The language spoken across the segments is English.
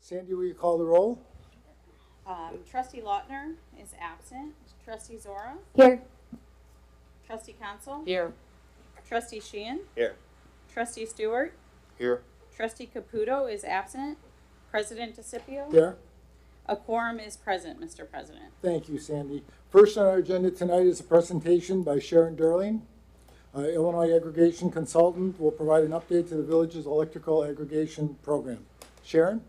Sandy, will you call the roll? Trustee Lautner is absent. Trustee Zora. Here. Trustee Council. Here. Trustee Sheehan. Here. Trustee Stewart. Here. Trustee Caputo is absent. President DeCipio. Here. A quorum is present, Mr. President. Thank you, Sandy. First on our agenda tonight is a presentation by Sharon Durling. Illinois Aggregation Consultant will provide an update to the village's electrical aggregation program. Sharon?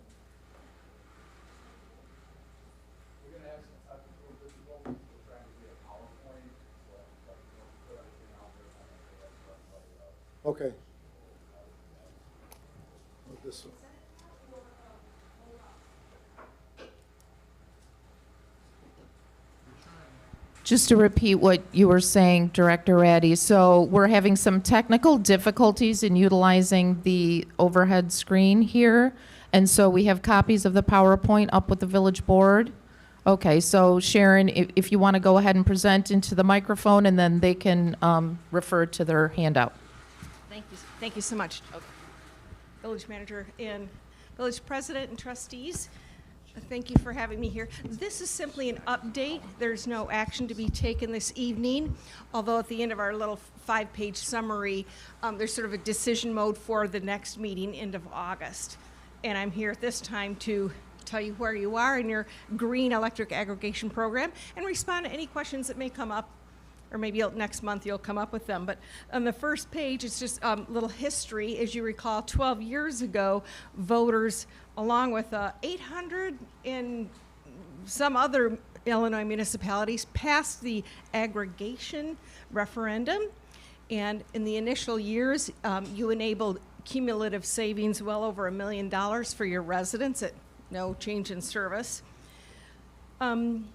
We're going to have some technical difficulties. We're trying to get a PowerPoint, so put everything out there. Okay. This one. Just to repeat what you were saying, Director Raddy, so we're having some technical difficulties in utilizing the overhead screen here, and so we have copies of the PowerPoint up with the village board. Okay, so Sharon, if you want to go ahead and present into the microphone, and then they can refer to their handout. Thank you so much, Village Manager and Village President and trustees. Thank you for having me here. This is simply an update. There's no action to be taken this evening, although at the end of our little 5-page summary, there's sort of a decision mode for the next meeting, end of August. And I'm here at this time to tell you where you are in your green electric aggregation program and respond to any questions that may come up, or maybe next month you'll come up with them. But on the first page, it's just a little history. As you recall, 12 years ago, voters, along with 800 in some other Illinois municipalities, passed the aggregation referendum. And in the initial years, you enabled cumulative savings well over $1 million for your residents at no change in service. Then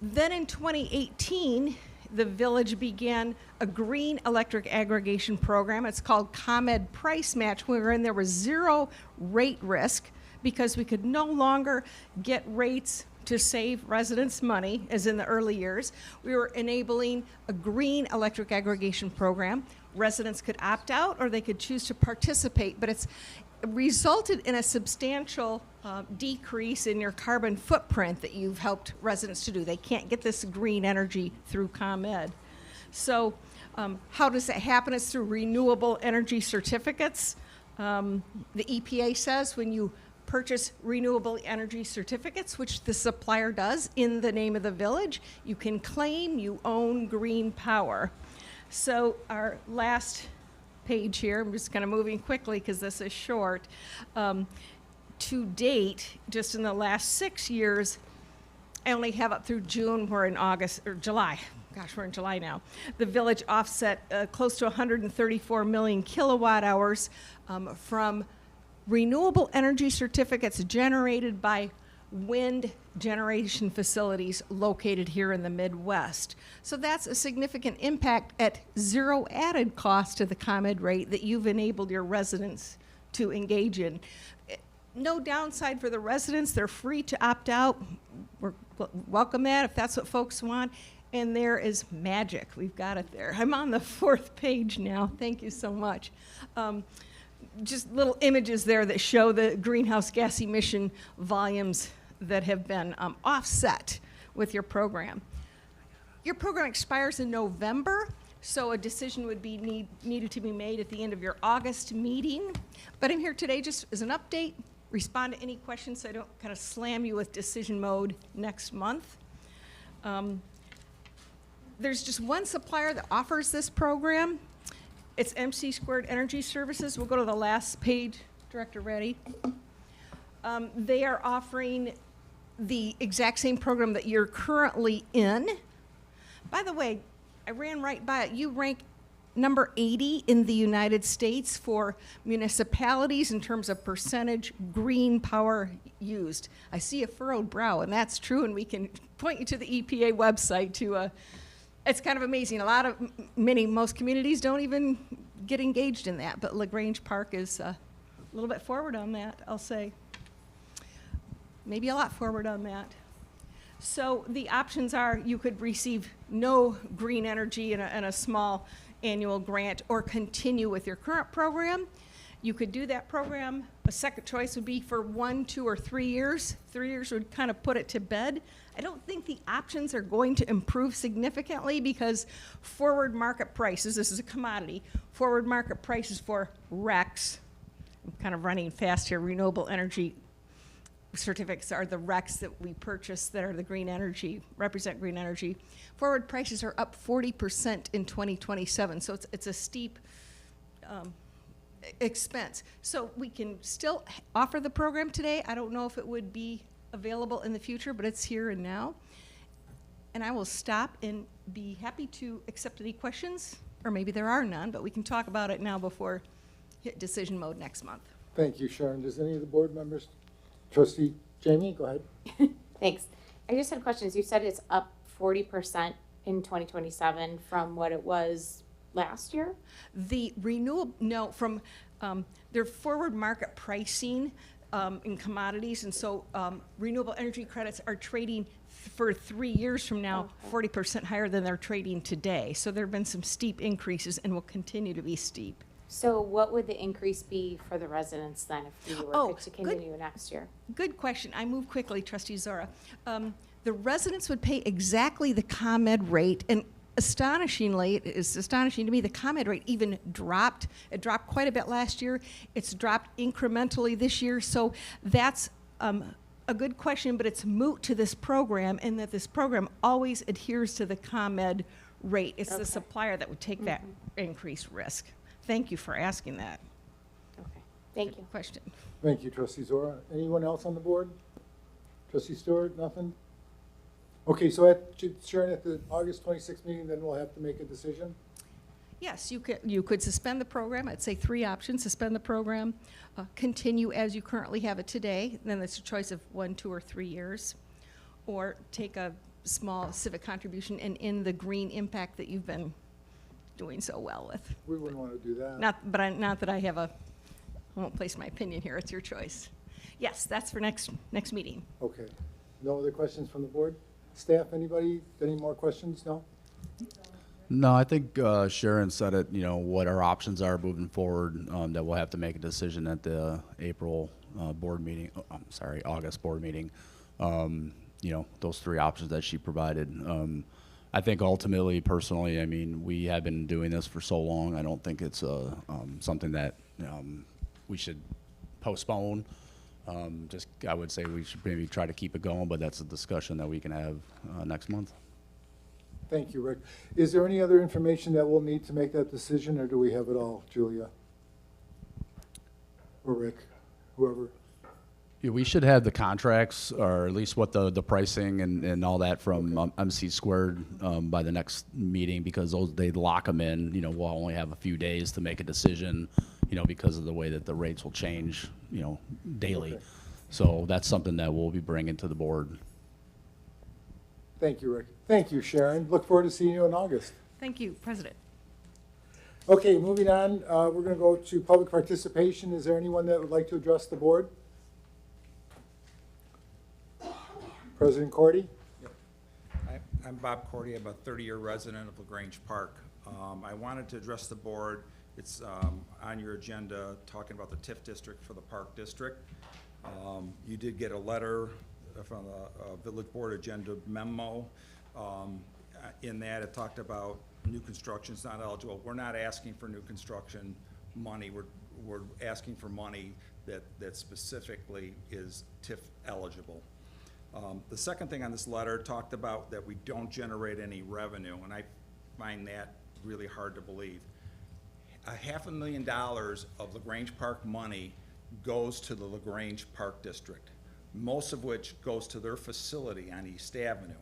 in 2018, the village began a green electric aggregation program. It's called ComEd Price Match, wherein there was zero rate risk because we could no longer get rates to save residents money, as in the early years. We were enabling a green electric aggregation program. Residents could opt out or they could choose to participate, but it's resulted in a substantial decrease in your carbon footprint that you've helped residents to do. They can't get this green energy through ComEd. So how does that happen? It's through renewable energy certificates. The EPA says when you purchase renewable energy certificates, which the supplier does in the name of the village, you can claim you own green power. So our last page here, I'm just kind of moving quickly because this is short. To date, just in the last 6 years, I only have up through June, we're in August, or July. Gosh, we're in July now. The village offset close to 134 million kilowatt hours from renewable energy certificates generated by wind generation facilities located here in the Midwest. So that's a significant impact at zero added cost to the ComEd rate that you've enabled your residents to engage in. No downside for the residents. They're free to opt out. We're welcome that if that's what folks want. And there is magic. We've got it there. I'm on the 4th page now. Thank you so much. Just little images there that show the greenhouse gas emission volumes that have been offset with your program. Your program expires in November, so a decision would be needed to be made at the end of your August meeting. But I'm here today just as an update, respond to any questions so I don't kind of slam you with decision mode next month. There's just one supplier that offers this program. It's MC Squared Energy Services. We'll go to the last page, Director Reddy. They are offering the exact same program that you're currently in. By the way, I ran right by it. You rank number 80 in the United States for municipalities in terms of percentage green power used. I see a furrowed brow, and that's true, and we can point you to the EPA website to it's kind of amazing. Most communities don't even get engaged in that, but Grange Park is a little bit forward on that, I'll say. Maybe a lot forward on that. So the options are you could receive no green energy in a small annual grant or continue with your current program. You could do that program. A second choice would be for 1, 2, or 3 years. 3 years would kind of put it to bed. I don't think the options are going to improve significantly because forward market prices, this is a commodity, forward market prices for RECs, I'm kind of running fast here, renewable energy certificates are the RECs that we purchase that are the green energy, represent green energy. Forward prices are up 40% in 2027, so it's a steep expense. So we can still offer the program today. I don't know if it would be available in the future, but it's here and now. And I will stop and be happy to accept any questions, or maybe there are none, but we can talk about it now before hit decision mode next month. Thank you, Sharon. Does any of the board members, trustee Jamie, go ahead. Thanks. I just had questions. You said it's up 40% in 2027 from what it was last year? The renewable, no, from their forward market pricing in commodities, and so renewable energy credits are trading for 3 years from now 40% higher than they're trading today. So there have been some steep increases and will continue to be steep. So what would the increase be for the residents then if we were Oh, to continue next year? Good question. I move quickly, Trustee Zora. The residents would pay exactly the ComEd rate, and astonishingly, it is astonishing to me, the ComEd rate even dropped. It dropped quite a bit last year. It's dropped incrementally this year. So that's a good question, but it's moot to this program in that this program always adheres to the ComEd rate. It's the supplier that would take that increased risk. Thank you for asking that Okay, thank you. question. Thank you, trustee Zora. Anyone else on the board? Trustee Stewart, nothing? Okay, so Sharon, at the August 26th meeting, then we'll have to make a decision? Yes, you could suspend the program. I'd say 3 options: suspend the program, continue as you currently have it today. Then it's a choice of 1, 2, or 3 years, or take a small civic contribution and end the green impact that you've been doing so well with. We wouldn't want to do that. Not that I have I won't place my opinion here. It's your choice. Yes, that's for next meeting. Okay. No other questions from the board? Staff, anybody? Any more questions? No? No, I think Sharon said it, you know, what our options are moving forward, that we'll have to make a decision at the April board meeting, August board meeting. You know, those 3 options that she provided. I think ultimately, personally, I mean, we have been doing this for so long. I don't think it's something that we should postpone. I would say we should maybe try to keep it going, but that's a discussion that we can have next month. Thank you, Rick. Is there any other information that we'll need to make that decision, or do we have it all, Julia? Or Rick, whoever? Yeah, we should have the contracts, or at least what the pricing and all that from MC Squared by the next meeting, because they lock them in. You know, we'll only have a few days to make a decision, you know, because of the way that the rates will change, you know, daily. Okay. So that's something that we'll be bringing to the board. Thank you, Rick. Thank you, Sharon. Look forward to seeing you in August. Thank you, President. Okay, moving on, we're going to go to public participation. Is there anyone that would like to address the board? President Cordy? I'm Bob Cordy. I'm a 30-year resident of LaGrange Park. I wanted to address the board. It's on your agenda talking about the TIF district for the Park District. You did get a letter from the Village Board agenda memo. In that, it talked about new construction's not eligible. We're not asking for new construction money. We're asking for money that specifically is TIF eligible. The second thing on this letter talked about that we don't generate any revenue, and I find that really hard to believe. $500,000 of LaGrange Park money goes to the LaGrange Park District, most of which goes to their facility on East Avenue.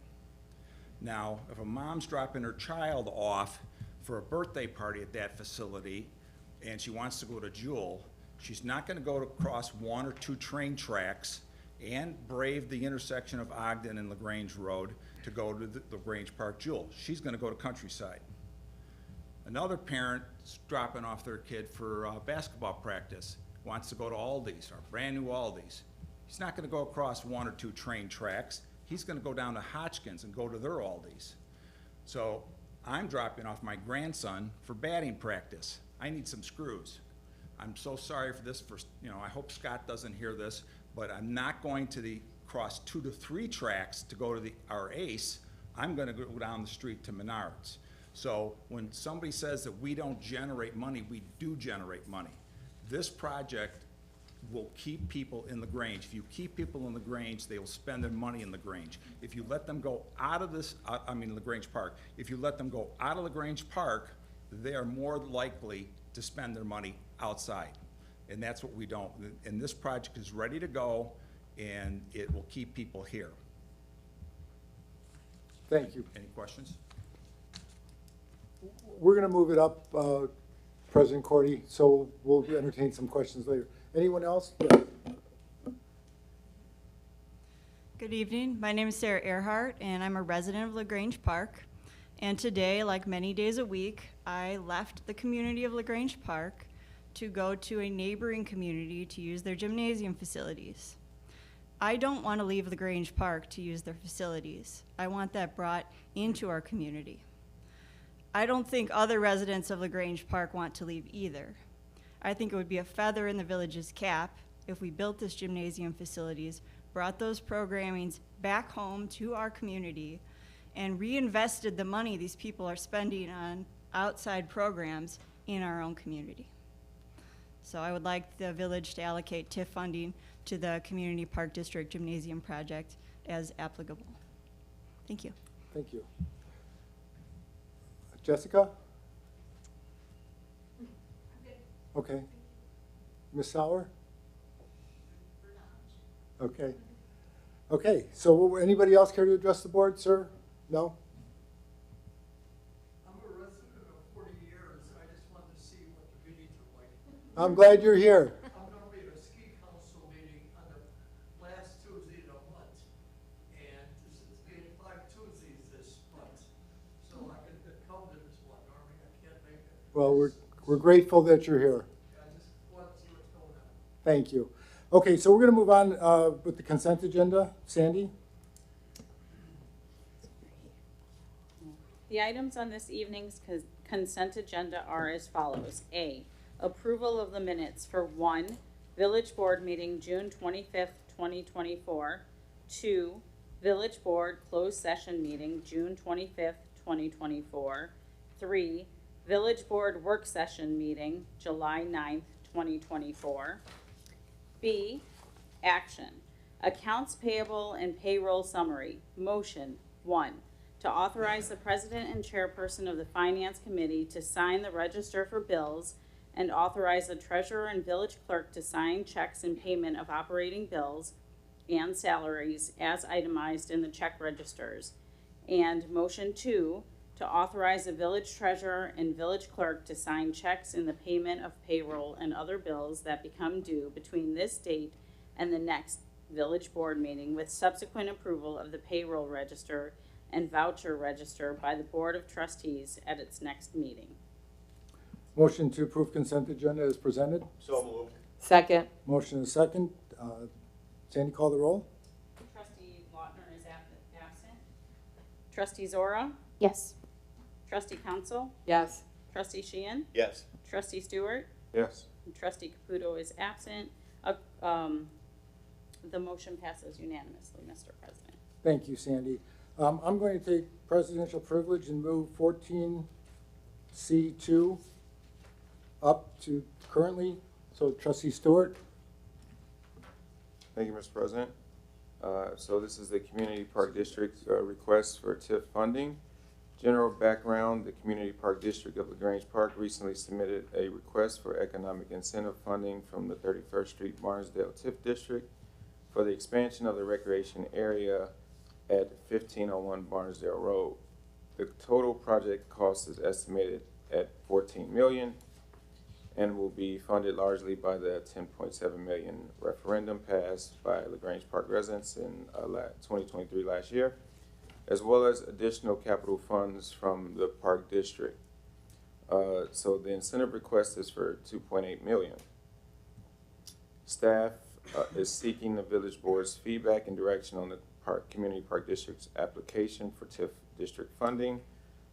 Now, if a mom's dropping her child off for a birthday party at that facility and she wants to go to Jewel, she's not going to go across 1 or 2 train tracks and brave the intersection of Ogden and LaGrange Road to go to the LaGrange Park Jewel. She's going to go to Countryside. Another parent's dropping off their kid for basketball practice, wants to go to Aldi's, or brand new Aldi's. He's not going to go across 1 or 2 train tracks. He's going to go down to Hotchkiss and go to their Aldi's. So I'm dropping off my grandson for batting practice. I need some screws. I'm so sorry for this, I hope Scott doesn't hear this, but I'm not going to cross 2 to 3 tracks to go to our ACE. I'm gonna go down the street to Menards. So when somebody says that we don't generate money, we do generate money. This project will keep people in the Grange. If you keep people in the Grange, they will spend their money in the Grange. If you let them go out of the Grange Park, if you let them go out of the Grange Park, they are more likely to spend their money outside. And that's what we don't. And this project is ready to go, and it will keep people here. Thank you. Any questions? We're going to move it up, President Cordy, so we'll entertain some questions later. Anyone else? Yeah. Good evening. My name is Sarah Earhart, and I'm a resident of LaGrange Park. And today, like many days a week, I left the community of LaGrange Park to go to a neighboring community to use their gymnasium facilities. I don't want to leave LaGrange Park to use their facilities. I want that brought into our community. I don't think other residents of LaGrange Park want to leave either. I think it would be a feather in the village's cap if we built this gymnasium facilities, brought those programmings back home to our community, and reinvested the money these people are spending on outside programs in our own community. So I would like the village to allocate TIF funding to the Community Park District Gymnasium project as applicable. Thank you. Thank you. Jessica? Okay. Ms. Sauer? Okay. Okay, so anybody else care to address the board, sir? No? I'm a resident of 40 years. I just wanted to see what the meetings are like. I'm glad you're here. I'm going to be at a ski council meeting on the last Tuesday of the month. And this is being 5 Tuesdays this month. So I can come to this one. Normally I can't make it. Well, we're grateful that you're here. I just want to see what's going on. Thank you. Okay, so we're going to move on with the consent agenda. Sandy? The items on this evening's consent agenda are as follows. A, approval of the minutes for 1, Village Board meeting June 25th, 2024. 2, Village Board closed session meeting June 25th, 2024. 3, Village Board work session meeting July 9th, 2024. B, action. Accounts payable and payroll summary. Motion 1, to authorize the president and chairperson of the finance committee to sign the register for bills and authorize the treasurer and village clerk to sign checks in payment of operating bills and salaries as itemized in the check registers. And motion 2, to authorize the village treasurer and village clerk to sign checks in the payment of payroll and other bills that become due between this date and the next village board meeting, with subsequent approval of the payroll register and voucher register by the Board of Trustees at its next meeting. Motion to approve consent agenda is presented. So moved. Second. Motion is second. Sandy, call the roll. Trustee Lautner is absent. Trustee Zora? Yes. Trustee Council? Yes. Trustee Sheehan? Yes. Trustee Stewart? Yes. And Trustee Caputo is absent. The motion passes unanimously, Mr. President. Thank you, Sandy. I'm going to take presidential privilege and move 14C2 up to currently. So Trustee Stewart. Thank you, Mr. President. So this is the Community Park District request for TIF funding. General background, the Community Park District of LaGrange Park recently submitted a request for economic incentive funding from the 31st Street Barnesdale TIF District for the expansion of the recreation area at 1501 Barnesdale Road. The total project cost is estimated at $14 million and will be funded largely by the $10.7 million referendum passed by LaGrange Park residents in 2023 last year, as well as additional capital funds from the Park District. So the incentive request is for $2.8 million. Staff is seeking the Village Board's feedback and direction on the Community Park District's application for TIF district funding.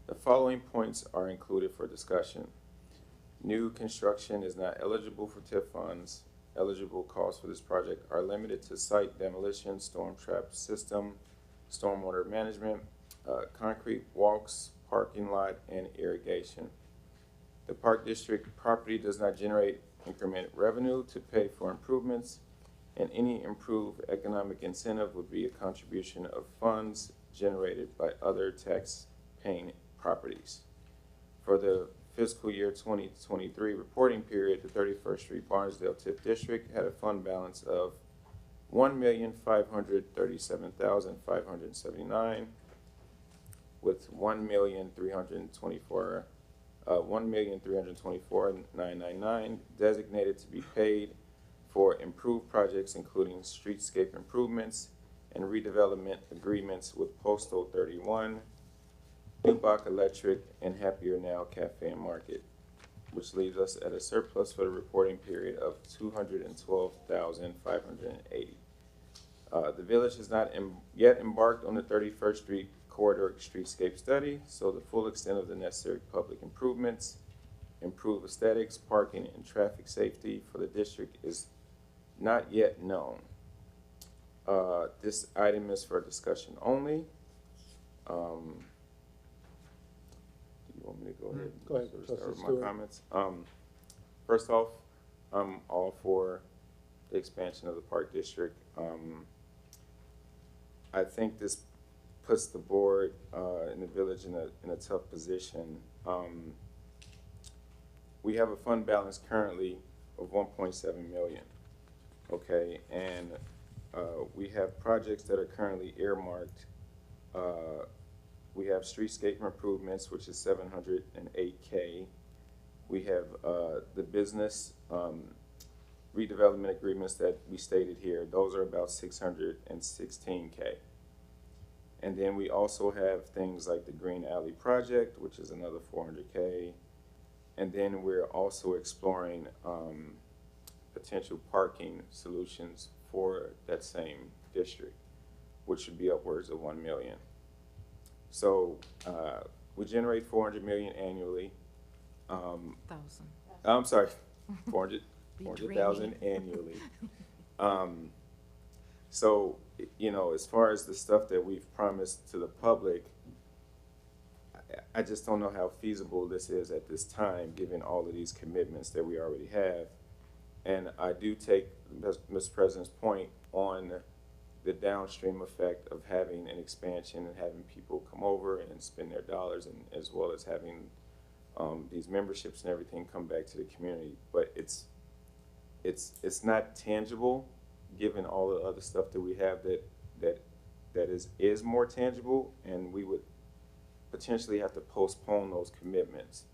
The following points are included for discussion. New construction is not eligible for TIF funds. Eligible costs for this project are limited to site demolition, storm trap system, stormwater management, concrete walks, parking lot, and irrigation. The Park District property does not generate incremental revenue to pay for improvements, and any improved economic incentive would be a contribution of funds generated by other tax-paying properties. For the fiscal year 2023 reporting period, the 31st Street Barnesdale TIF District had a fund balance of $1,537,579, with $1,324,999 designated to be paid for improved projects, including streetscape improvements and redevelopment agreements with Postal 31, Dubach Electric, and Happier Now Cafe and Market, which leaves us at a surplus for the reporting period of $212,580. The village has not yet embarked on the 31st Street Corridor Streetscape Study, so the full extent of the necessary public improvements, improved aesthetics, parking, and traffic safety for the district is not yet known. This item is for discussion only. Do you want me to go ahead? Go ahead, Sort of Trustee start with Stewart. my comments. First off, I'm all for the expansion of the Park District. I think this puts the board in the village in a tough position. We have a fund balance currently of 1.7 million. Okay, and we have projects that are currently earmarked. We have streetscape improvements, which is 708K. We have the business redevelopment agreements that we stated here. Those are about 616K. And then we also have things like the Green Alley project, which is another 400K. And then we're also exploring potential parking solutions for that same district, which would be upwards of 1 million. So we generate 400 million annually. I'm sorry, 400,000 annually. So, you know, as far as the stuff that we've promised to the public, I just don't know how feasible this is at this time, given all of these commitments that we already have. And I do take Mr. President's point on the downstream effect of having an expansion and having people come over and spend their dollars, and as well as having these memberships and everything come back to the community. But it's not tangible, given all the other stuff that we have that is more tangible, and we would potentially have to postpone those commitments.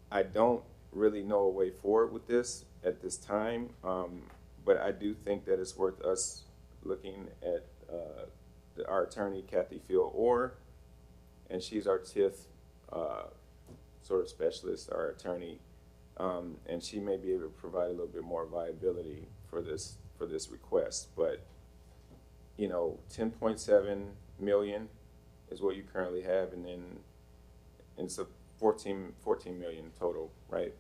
I don't really know a way forward with this at this time, but I do think that it's worth us looking at our attorney, Kathy Field-Orr, and she's our TIF sort of specialist, our attorney, and she may be able to provide a little bit more viability for this request. But you know, 10.7 million is what you currently have, and then it's a 14 million total, right?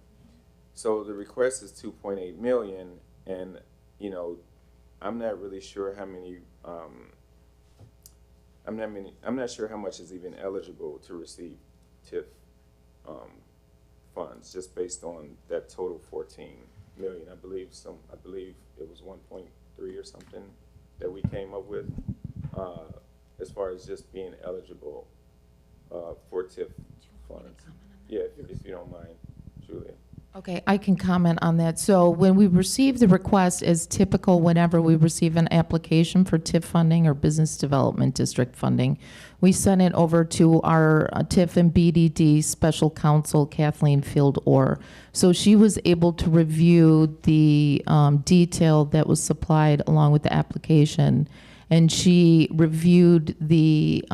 So the request is 2.8 million, and you know, I'm not really sure how many. I'm not sure how much is even eligible to receive TIF funds, just based on that total 14 million. I believe it was 1.3 or something that we came up with, as far as just being eligible for TIF funds. Yeah, if you don't mind, Julia. Okay, I can comment on that. So when we receive the request, as typical whenever we receive an application for TIF funding or Business Development District funding, we send it over to our TIF and BDD Special Counsel, Kathleen Field-Orr. So she was able to review the detail that was supplied along with the application, and she reviewed the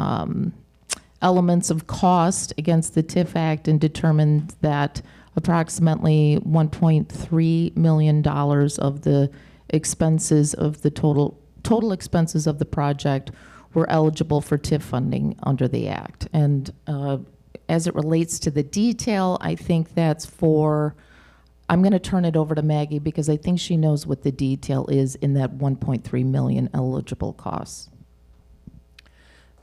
elements of cost against the TIF Act and determined that approximately $1.3 million of the expenses of the total expenses of the project were eligible for TIF funding under the Act. And as it relates to the detail, I think that's for, I'm going to turn it over to Maggie because I think she knows what the detail is in that 1.3 million eligible costs.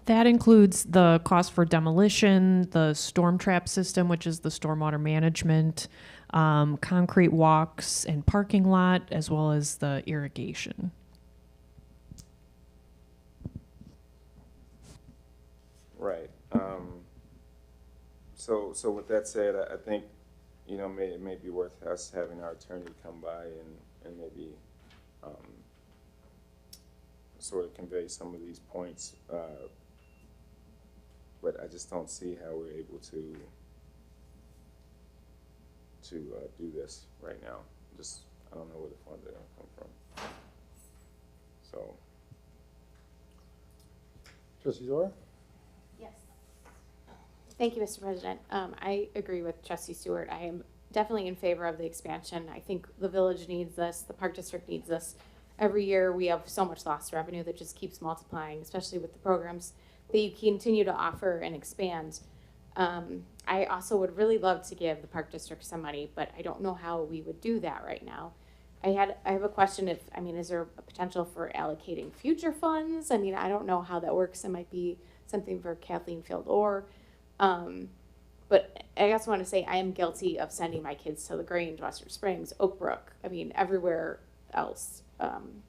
That includes the cost for demolition, the storm trap system, which is the stormwater management, concrete walks and parking lot, as well as the irrigation. Right. So with that said, I think, you know, it may be worth us having our attorney come by and maybe sort of convey some of these points. But I just don't see how we're able to do this right now. Just, I don't know where the funds are gonna come from. So. Trustee Zora? Yes. Thank you, Mr. President. I agree with Trustee Stewart. I am definitely in favor of the expansion. I think the village needs this, the Park District needs this. Every year we have so much lost revenue that just keeps multiplying, especially with the programs that you continue to offer and expand. I also would really love to give the Park District some money, but I don't know how we would do that right now. I have a question is there a potential for allocating future funds? I mean, I don't know how that works. It might be something for Kathleen Field or, but I also want to say I am guilty of sending my kids to LaGrange, Western Springs, Oak Brook. I mean, everywhere else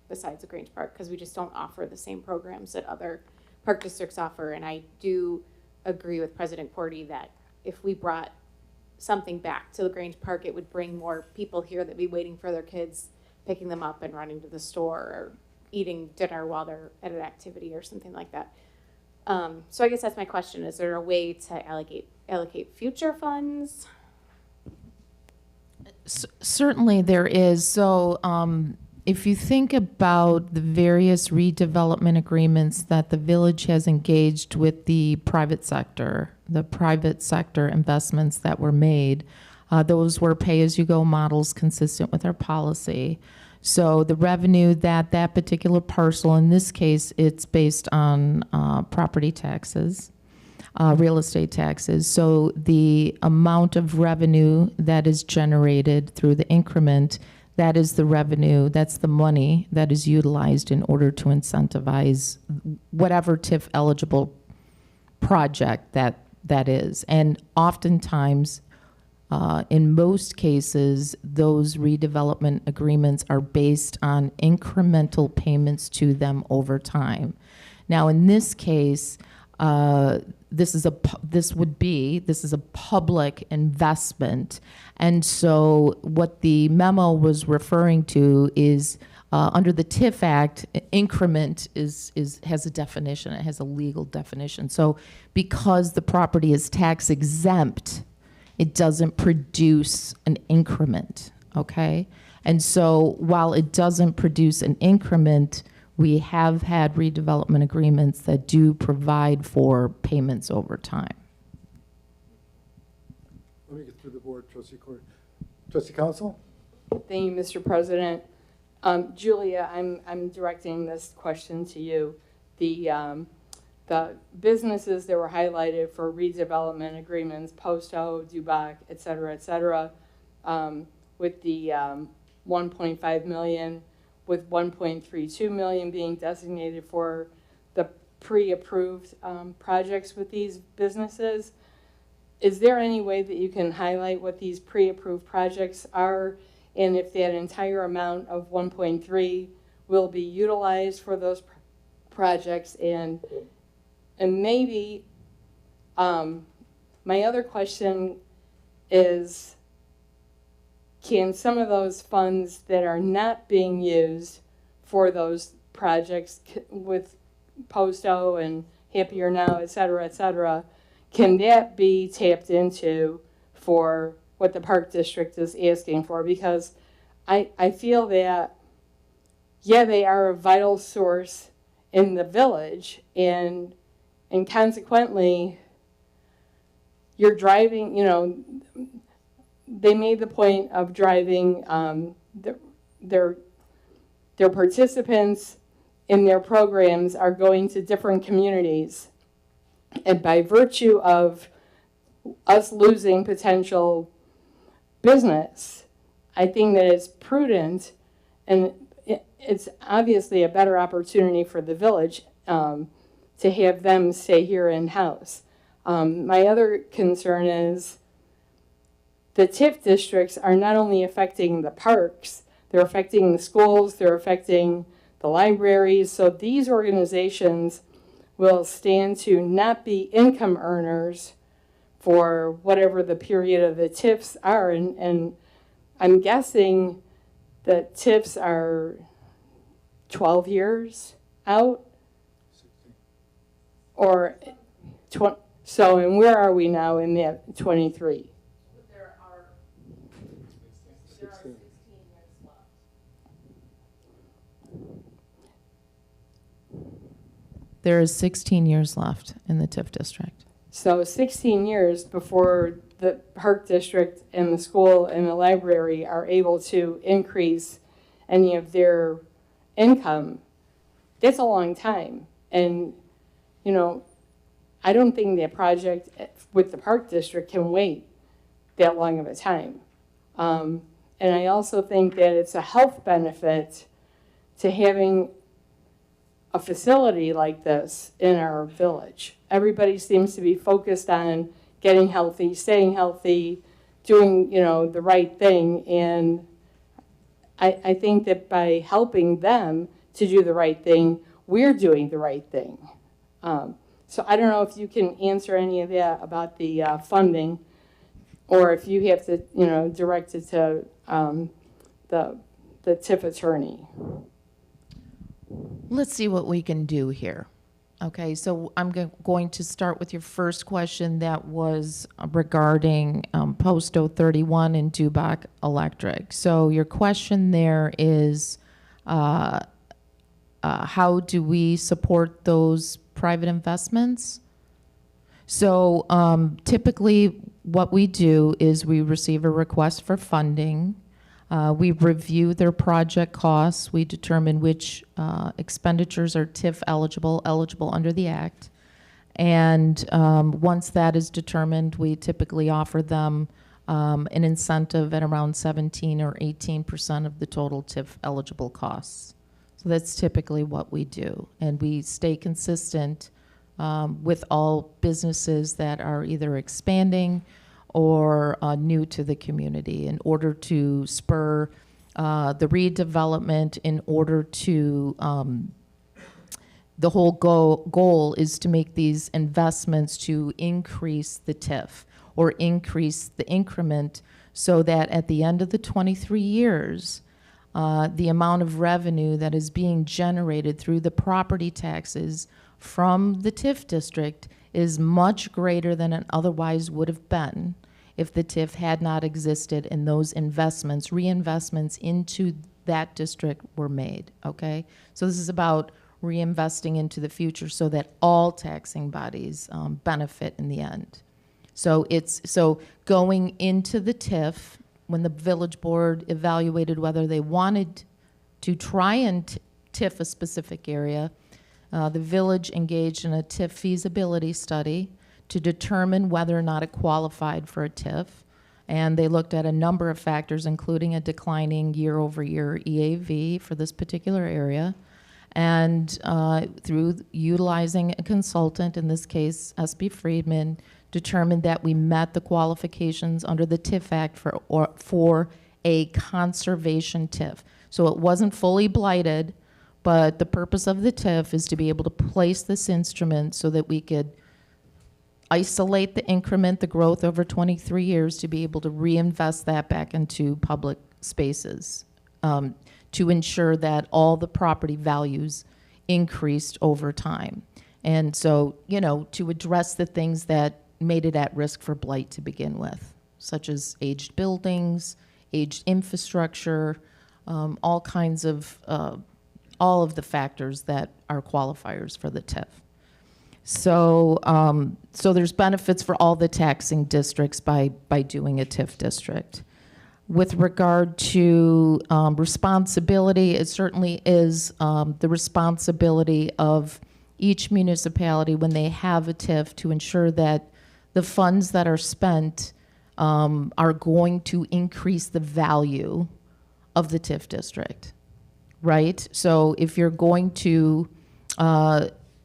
besides LaGrange Park, because we just don't offer the same programs that other park districts offer. And I do agree with President Cordy that if we brought something back to LaGrange Park, it would bring more people here that be waiting for their kids, picking them up and running to the store or eating dinner while they're at an activity or something like that. So I guess that's my question. Is there a way to allocate future funds? Certainly there is. So if you think about the various redevelopment agreements that the village has engaged with the private sector investments that were made, those were pay-as-you-go models consistent with our policy. So the revenue that particular parcel, in this case, it's based on property taxes, real estate taxes. So the amount of revenue that is generated through the increment, that is the revenue, that's the money that is utilized in order to incentivize whatever TIF eligible project that is. And oftentimes, in most cases, those redevelopment agreements are based on incremental payments to them over time. Now, in this case, this is a public investment, and so what the memo was referring to is under the TIF Act, increment has a definition. It has a legal definition. So because the property is tax exempt, it doesn't produce an increment, okay? And so while it doesn't produce an increment, we have had redevelopment agreements that do provide for payments over time. Let me get through the board, Trustee Corey. Trustee Council? Thank you, Mr. President. Julia, I'm directing this question to you. The businesses that were highlighted for redevelopment agreements, Posto, Dubac, et cetera, with the 1.5 million, with 1.32 million being designated for the pre-approved projects with these businesses. Is there any way that you can highlight what these pre-approved projects are, and if that entire amount of 1.3 will be utilized for those projects? And maybe my other question is, can some of those funds that are not being used for those projects with Posto and Happier Now, et cetera, can that be tapped into for what the Park District is asking for? Because I feel that, yeah, they are a vital source in the village, and consequently, you're driving, they made the point of driving their participants in their programs are going to different communities. And by virtue of us losing potential business, I think that it's prudent, and it's obviously a better opportunity for the village to have them stay here in-house. My other concern is the TIF districts are not only affecting the parks, they're affecting the schools, they're affecting the libraries. So these organizations will stand to not be income earners for whatever the period of the TIFs are. And I'm guessing that TIFs are 12 years out or 20. So, and where are we now in that 23? There are 16 years left. There is 16 years left in the TIF district. So 16 years before the park district and the school and the library are able to increase any of their income. That's a long time. And, you know, I don't think that project with the park district can wait that long of a time. And I also think that it's a health benefit to having a facility like this in our village. Everybody seems to be focused on getting healthy, staying healthy, doing, you know, the right thing. And I think that by helping them to do the right thing, we're doing the right thing. So I don't know if you can answer any of that about the funding, or if you have to, you know, direct it to the TIF attorney. Let's see what we can do here. Okay, so I'm going to start with your first question that was regarding Post 031 and Dubach Electric. So your question there is, how do we support those private investments? So typically what we do is we receive a request for funding. We review their project costs. We determine which expenditures are TIF eligible under the Act. And once that is determined, we typically offer them an incentive at around 17 or 18% of the total TIF eligible costs. So that's typically what we do. And we stay consistent with all businesses that are either expanding or new to the community in order to spur the redevelopment, in order to, the whole goal is to make these investments to increase the TIF or increase the increment so that at the end of the 23 years, the amount of revenue that is being generated through the property taxes from the TIF district is much greater than it otherwise would have been if the TIF had not existed and those investments, reinvestments into that district were made, okay? So this is about reinvesting into the future so that all taxing bodies benefit in the end. So so going into the TIF, when the village board evaluated whether they wanted to try and TIF a specific area, the village engaged in a TIF feasibility study to determine whether or not it qualified for a TIF. And they looked at a number of factors, including a declining year-over-year EAV for this particular area. And through utilizing a consultant, in this case, SB Friedman, determined that we met the qualifications under the TIF Act for a conservation TIF. So it wasn't fully blighted, but the purpose of the TIF is to be able to place this instrument so that we could isolate the increment, the growth over 23 years, to be able to reinvest that back into public spaces to ensure that all the property values increased over time. And so, you know, to address the things that made it at risk for blight to begin with, such as aged buildings, aged infrastructure, all kinds of, all of the factors that are qualifiers for the TIF. So, so there's benefits for all the taxing districts by doing a TIF district. With regard to responsibility, it certainly is the responsibility of each municipality when they have a TIF to ensure that the funds that are spent are going to increase the value of the TIF district, right? So if you're going to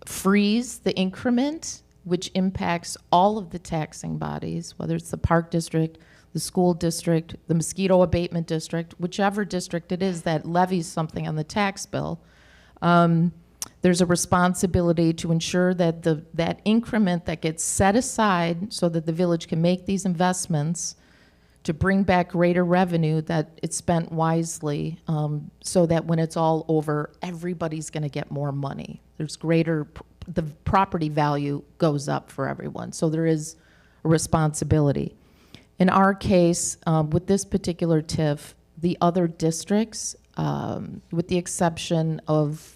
freeze the increment, which impacts all of the taxing bodies, whether it's the park district, the school district, the mosquito abatement district, whichever district it is that levies something on the tax bill, there's a responsibility to ensure that that increment that gets set aside so that the village can make these investments to bring back greater revenue, that it's spent wisely, so that when it's all over, everybody's going to get more money. There's the property value goes up for everyone. So there is a responsibility. In our case, with this particular TIF, the other districts, with the exception of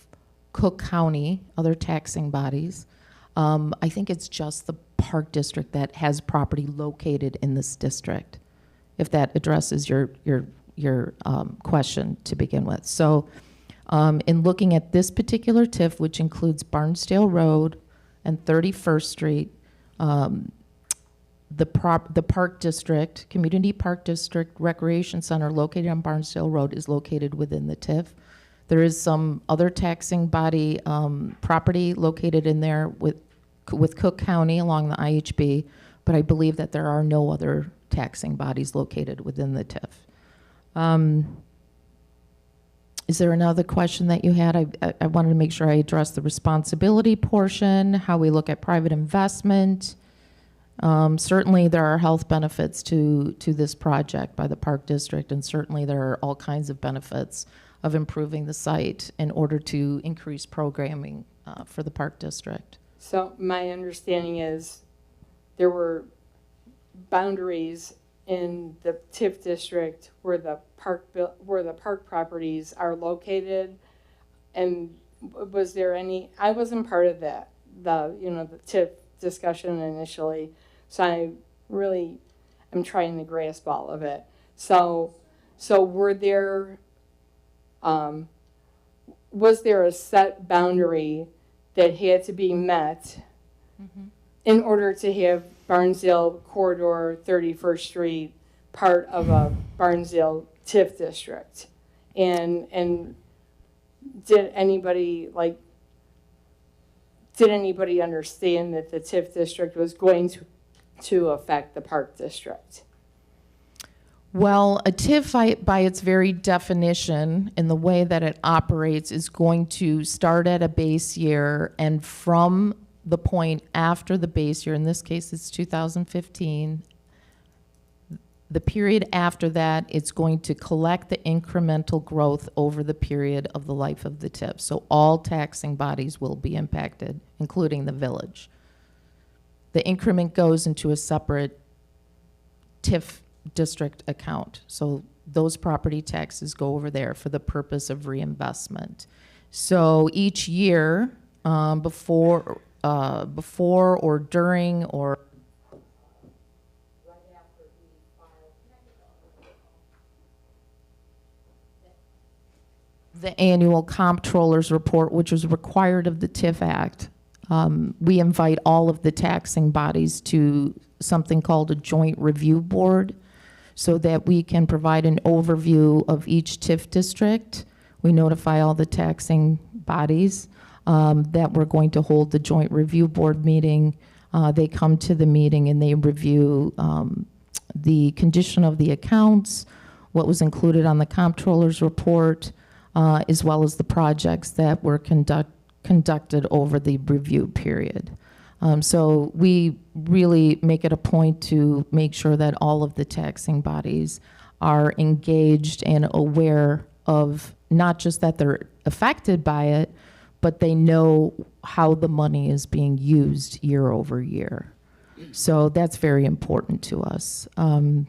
Cook County, other taxing bodies, I think it's just the Park District that has property located in this district, if that addresses your question to begin with. So in looking at this particular TIF, which includes Barnsdale Road and 31st Street, the Park District, Community Park District Recreation Center located on Barnsdale Road is located within the TIF. There is some other taxing body property located in there with Cook County along the IHB, but I believe that there are no other taxing bodies located within the TIF. Is there another question that you had? I wanted to make sure I addressed the responsibility portion, how we look at private investment. Certainly there are health benefits to this project by the Park District, and certainly there are all kinds of benefits of improving the site in order to increase programming for the Park District. So my understanding is there were boundaries in the TIF district where the park properties are located, and was there any? I wasn't part of that, the TIF discussion initially, so I'm trying to grasp all of it. So were there? Was there a set boundary that had to be met in order to have Barnsdale Corridor 31st Street part of a Barnsdale TIF district? And did anybody understand that the TIF district was going to affect the Park District? Well, a TIF, by its very definition and the way that it operates, is going to start at a base year, and from the point after the base year, in this case it's 2015, the period after that, it's going to collect the incremental growth over the period of the life of the TIF. So all taxing bodies will be impacted, including the village. The increment goes into a separate TIF district account. So those property taxes go over there for the purpose of reinvestment. So each year, before or during or right after we file the annual comptroller's report, which is required of the TIF Act, we invite all of the taxing bodies to something called a joint review board, so that we can provide an overview of each TIF district. We notify all the taxing bodies that we're going to hold the joint review board meeting. They come to the meeting and they review the condition of the accounts, what was included on the comptroller's report, as well as the projects that were conducted over the review period. So we really make it a point to make sure that all of the taxing bodies are engaged and aware of not just that they're affected by it, but they know how the money is being used year over year. So that's very important to us. And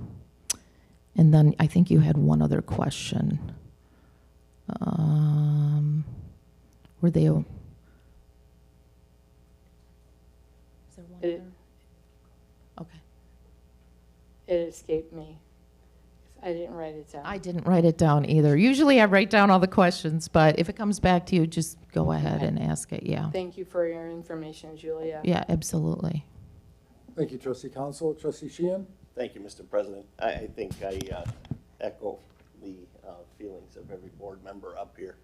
then I think you had one other question. Were they? Okay. It escaped me. I didn't write it down. I didn't write it down either. Usually I write down all the questions, but if it comes back to you, just go ahead and ask it, yeah. Thank you for your information, Julia. Yeah, absolutely. Thank you, trustee Council. Trustee Sheehan? Thank you, Mr. President. I think I echo the feelings of every board member up here.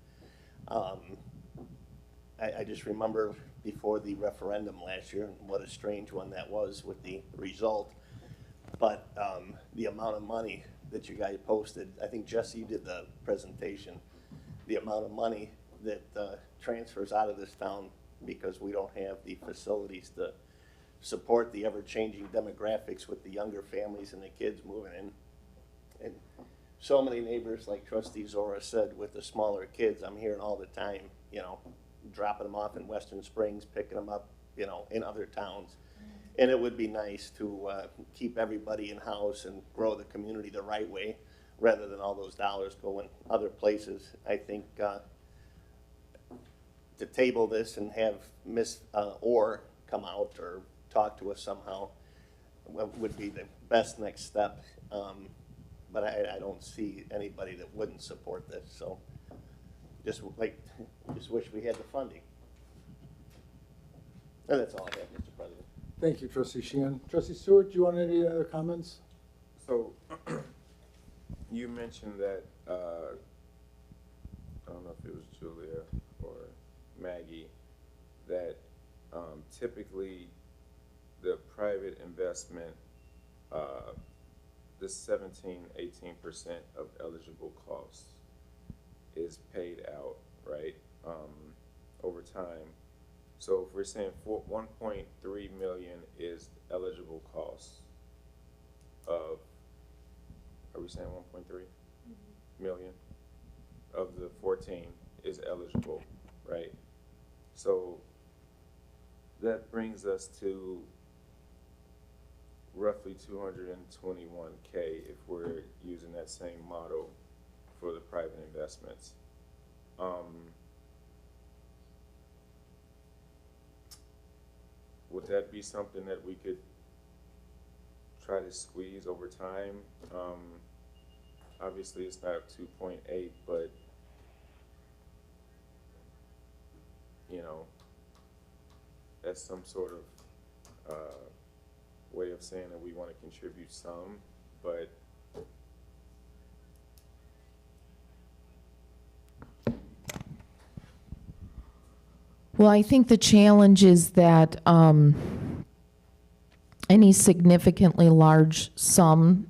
I just remember before the referendum last year, and what a strange one that was with the result. But the amount of money that you guys posted, I think, Jesse, you did the presentation, the amount of money that transfers out of this town because we don't have the facilities to support the ever-changing demographics with the younger families and the kids moving in. And so many neighbors, like Trustee Zora said, with the smaller kids, I'm hearing all the time, you know, dropping them off in Western Springs, picking them up, you know, in other towns. And it would be nice to keep everybody in-house and grow the community the right way, rather than all those dollars going other places. I think to table this and have Miss Orr come out or talk to us somehow would be the best next step. But I don't see anybody that wouldn't support this. So just wish we had the funding. And that's all I have, Mr. President. Thank you, trustee Sheehan. Trustee Stewart, do you want any other comments? So, you mentioned that, I don't know if it was Julia or Maggie, that typically the private investment, the 17–18% of eligible costs is paid out, right, over time. So if we're saying 1.3 million is eligible costs of, are we saying 1.3 million of the 14 is eligible, right? So that brings us to roughly 221K if we're using that same model for the private investments. Would that be something that we could try to squeeze over time? Obviously it's not 2.8, but you know, that's some sort of way of saying that we want to contribute some, but Well, I think the challenge is that any significantly large sum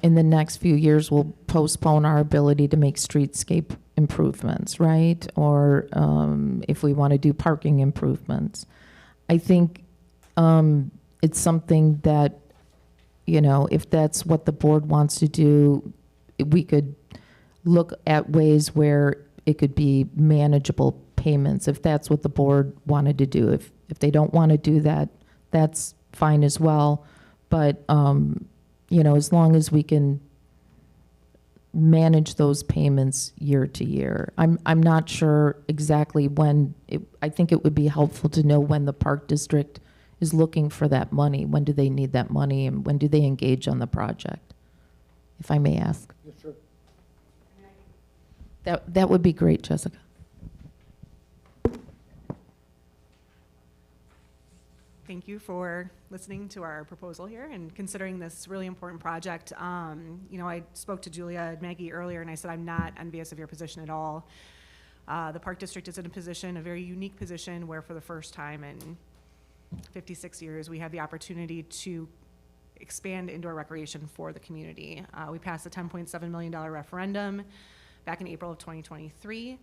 in the next few years will postpone our ability to make streetscape improvements, right? Or if we want to do parking improvements. I think it's something that, you know, if that's what the board wants to do, we could look at ways where it could be manageable payments, if that's what the board wanted to do. If they don't want to do that, that's fine as well. But, you know, as long as we can manage those payments year to year. I'm not sure exactly when, I think it would be helpful to know when the Park District is looking for that money. When do they need that money, and when do they engage on the project, if I may ask? Yes, sure. That would be great, Jessica. Thank you for listening to our proposal here and considering this really important project. You know, I spoke to Julia and Maggie earlier, and I said I'm not envious of your position at all. The Park District is in a position, a very unique position, where for the first time in 56 years, we have the opportunity to expand indoor recreation for the community. We passed a $10.7 million referendum back in April of 2023.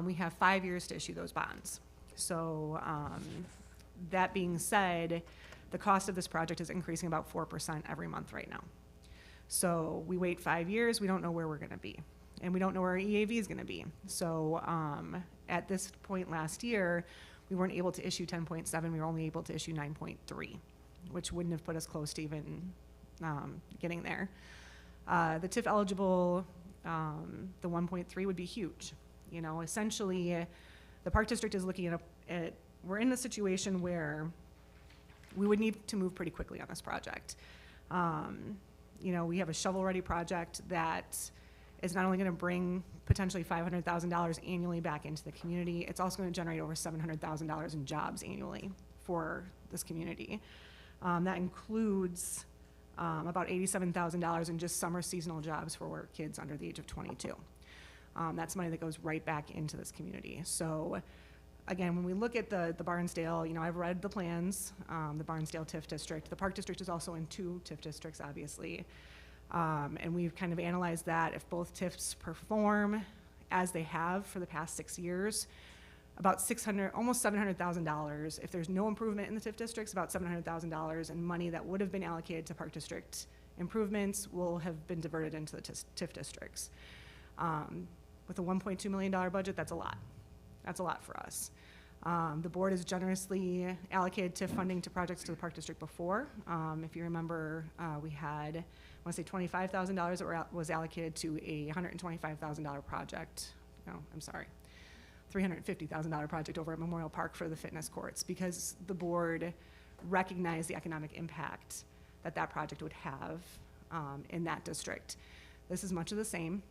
We have 5 years to issue those bonds. So that being said, the cost of this project is increasing about 4% every month right now. So we wait 5 years, we don't know where we're gonna be. And we don't know where our EAV is gonna be. So at this point last year, we weren't able to issue 10.7, we were only able to issue 9.3, which wouldn't have put us close to even getting there. The TIF eligible, the 1.3 would be huge. You know, essentially, the Park District is looking at we're in a situation where we would need to move pretty quickly on this project. You know, we have a shovel-ready project that is not only going to bring potentially $500,000 annually back into the community, it's also going to generate over $700,000 in jobs annually for this community. That includes about $87,000 in just summer seasonal jobs for kids under the age of 22. That's money that goes right back into this community. So again, when we look at the Barnesdale, you know, I've read the plans, the Barnesdale TIF district. The Park District is also in 2 TIF districts, obviously. And we've kind of analyzed that. If both TIFs perform as they have for the past 6 years, about almost $700,000. If there's no improvement in the TIF districts, about $700,000 in money that would have been allocated to Park District improvements will have been diverted into the TIF districts. With a $1.2 million budget, that's a lot. That's a lot for us. The board has generously allocated TIF funding to projects to the Park District before. If you remember, we had, I want to say $25,000 that was allocated to a $125,000 project. No, I'm sorry. $350,000 project over at Memorial Park for the fitness courts, because the board recognized the economic impact that that project would have in that district. This is much of the same.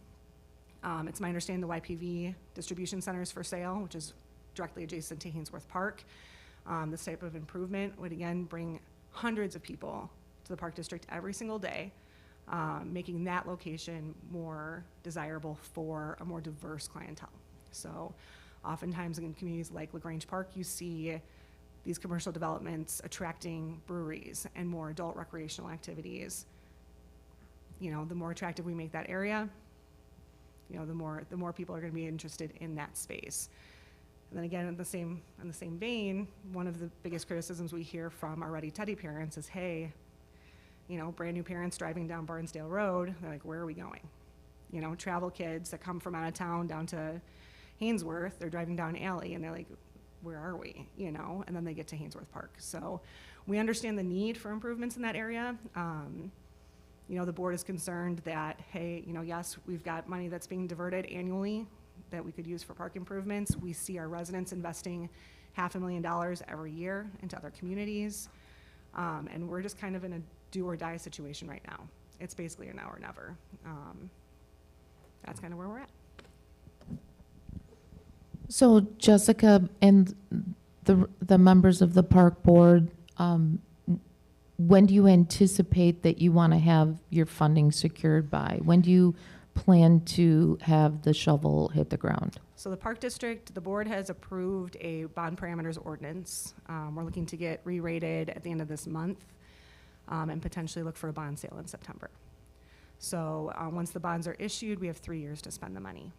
It's my understanding the YPV distribution center is for sale, which is directly adjacent to Haynesworth Park. This type of improvement would again bring hundreds of people to the Park District every single day, making that location more desirable for a more diverse clientele. So oftentimes in communities like LaGrange Park, you see these commercial developments attracting breweries and more adult recreational activities. You know, the more attractive we make that area, you know, the more people are going to be interested in that space. And then again, in the same vein, one of the biggest criticisms we hear from our Ready Teddy parents is, hey, you know, brand new parents driving down Barnesdale Road, they're like, where are we going? You know, travel kids that come from out of town down to Haynesworth, they're driving down an alley and they're like, where are we? You know, and then they get to Haynesworth Park. So we understand the need for improvements in that area. You know, the board is concerned that, hey, you know, yes, we've got money that's being diverted annually that we could use for park improvements. We see our residents investing $500,000 every year into other communities. And we're just kind of in a do or die situation right now. It's basically a now or never. That's kind of where we're at. So Jessica and the members of the park board, when do you anticipate that you want to have your funding secured by? When do you plan to have the shovel hit the ground? So the Park District, the board has approved a bond parameters ordinance. We're looking to get re-rated at the end of this month and potentially look for a bond sale in September. So once the bonds are issued, we have 3 years to spend the money.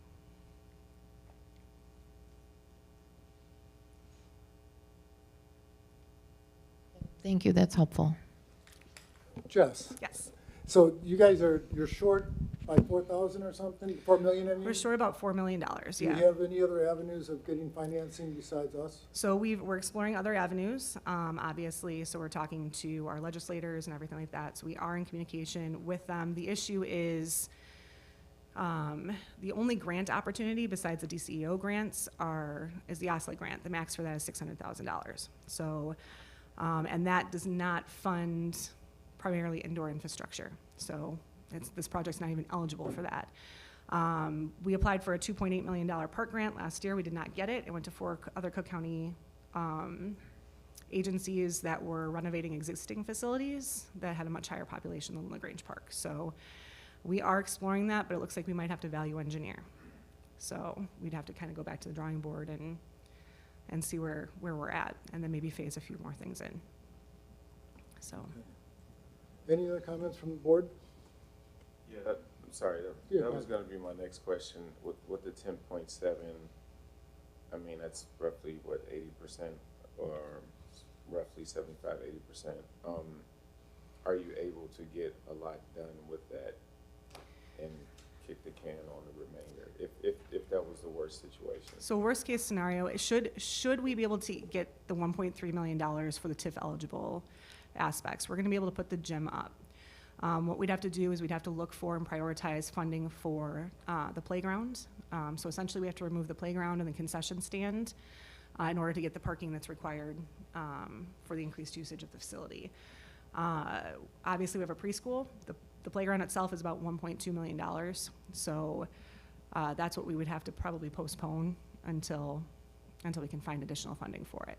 Thank you, that's helpful. Jess? Yes. So you guys you're short by 4,000 or something, 4 million, I mean? We're short about $4 million, Do yeah. you have any other avenues of getting financing besides us? So we're exploring other avenues, obviously, so we're talking to our legislators and everything like that. So we are in communication with them. The issue is the only grant opportunity besides the DCEO grants is the OSLA grant. The max for that is $600,000. So, and that does not fund primarily indoor infrastructure. So this project's not even eligible for that. We applied for a $2.8 million park grant last year. We did not get it. It went to 4 other Cook County agencies that were renovating existing facilities that had a much higher population than LaGrange Park. So we are exploring that, but it looks like we might have to value engineer. So we'd have to kind of go back to the drawing board and see where we're at, and then maybe phase a few more things in. So. Any other comments from the board? Yeah, I'm sorry, that was gonna be my next question. With the 10.7, I mean, that's roughly, what, 80% or roughly 75, 80%. Are you able to get a lot done with that and kick the can on the remainder, if that was the worst situation? So worst case scenario, should we be able to get the $1.3 million for the TIF eligible aspects, we're gonna be able to put the gym up. What we'd have to do is we'd have to look for and prioritize funding for the playground. So essentially we have to remove the playground and the concession stand in order to get the parking that's required for the increased usage of the facility. Obviously we have a preschool. The playground itself is about $1.2 million. So that's what we would have to probably postpone until we can find additional funding for it.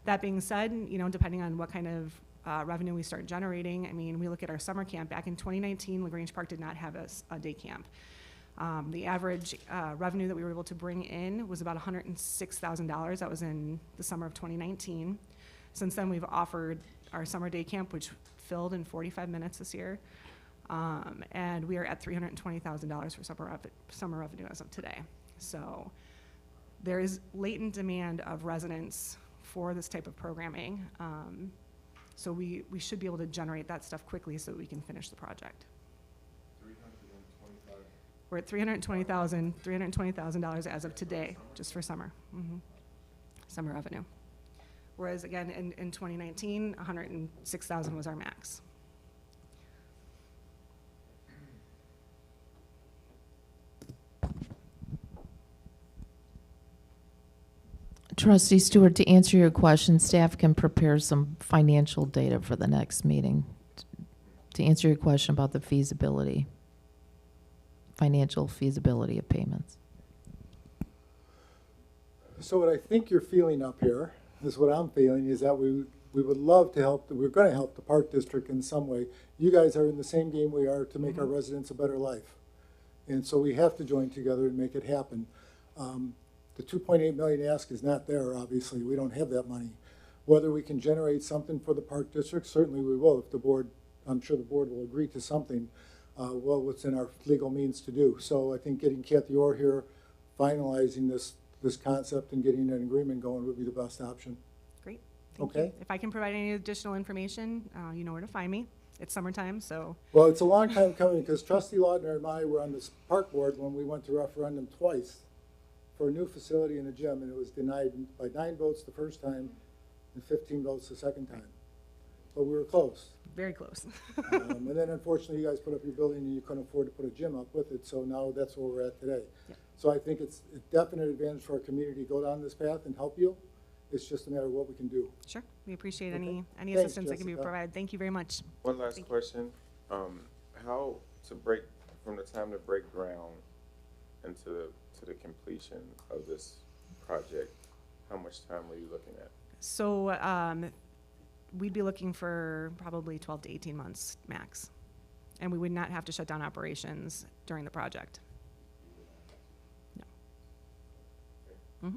That being said, you know, depending on what kind of revenue we start generating. I mean, we look at our summer camp. Back in 2019, LaGrange Park did not have a day camp. The average revenue that we were able to bring in was about $106,000. That was in the summer of 2019. Since then, we've offered our summer day camp, which filled in 45 minutes this year. And we are at $320,000 for summer revenue as of today. So there is latent demand of residents for this type of programming. So we should be able to generate that stuff quickly so that we can finish the project. We're at $320,000 as of today, just for summer. Summer revenue. Whereas again, in 2019, $106,000 was our max. Trustee Stewart, to answer your question, staff can prepare some financial data for the next meeting to answer your question about the feasibility, financial feasibility of payments. So what I think you're feeling up here is what I'm feeling is that we would love to help, we're going to help the Park District in some way. You guys are in the same game we are to make our residents a better life. And so we have to join together and make it happen. The 2.8 million ask is not there, obviously. We don't have that money. Whether we can generate something for the Park District, certainly we will. If the board, I'm sure the board will agree to something, well, what's in our legal means to do. So I think getting Kathy Orr here, finalizing this concept and getting an agreement going would be the best option. Great. Thank you. If I can provide any additional information, you know where to find me. It's summertime, so. Well, it's a long time coming because Trustee Lautner and I were on this park board when we went to referendum twice for a new facility in a gym, and it was denied by 9 votes the first time and 15 votes the second time. But we were close. Very close. And then unfortunately you guys put up your building and you couldn't afford to put a gym up with it, so now that's where we're at today. Yep. So I think it's a definite advantage for our community to go down this path and help you. It's just a matter of what we can do. Sure. We appreciate any Thanks, assistance that can be Jessica. provided. Thank you very much. One last question. How to break, from the time to break ground and to the completion of this project, how much time were you looking at? So we'd be looking for probably 12 to 18 months max. And we would not have to shut down operations during the project. No.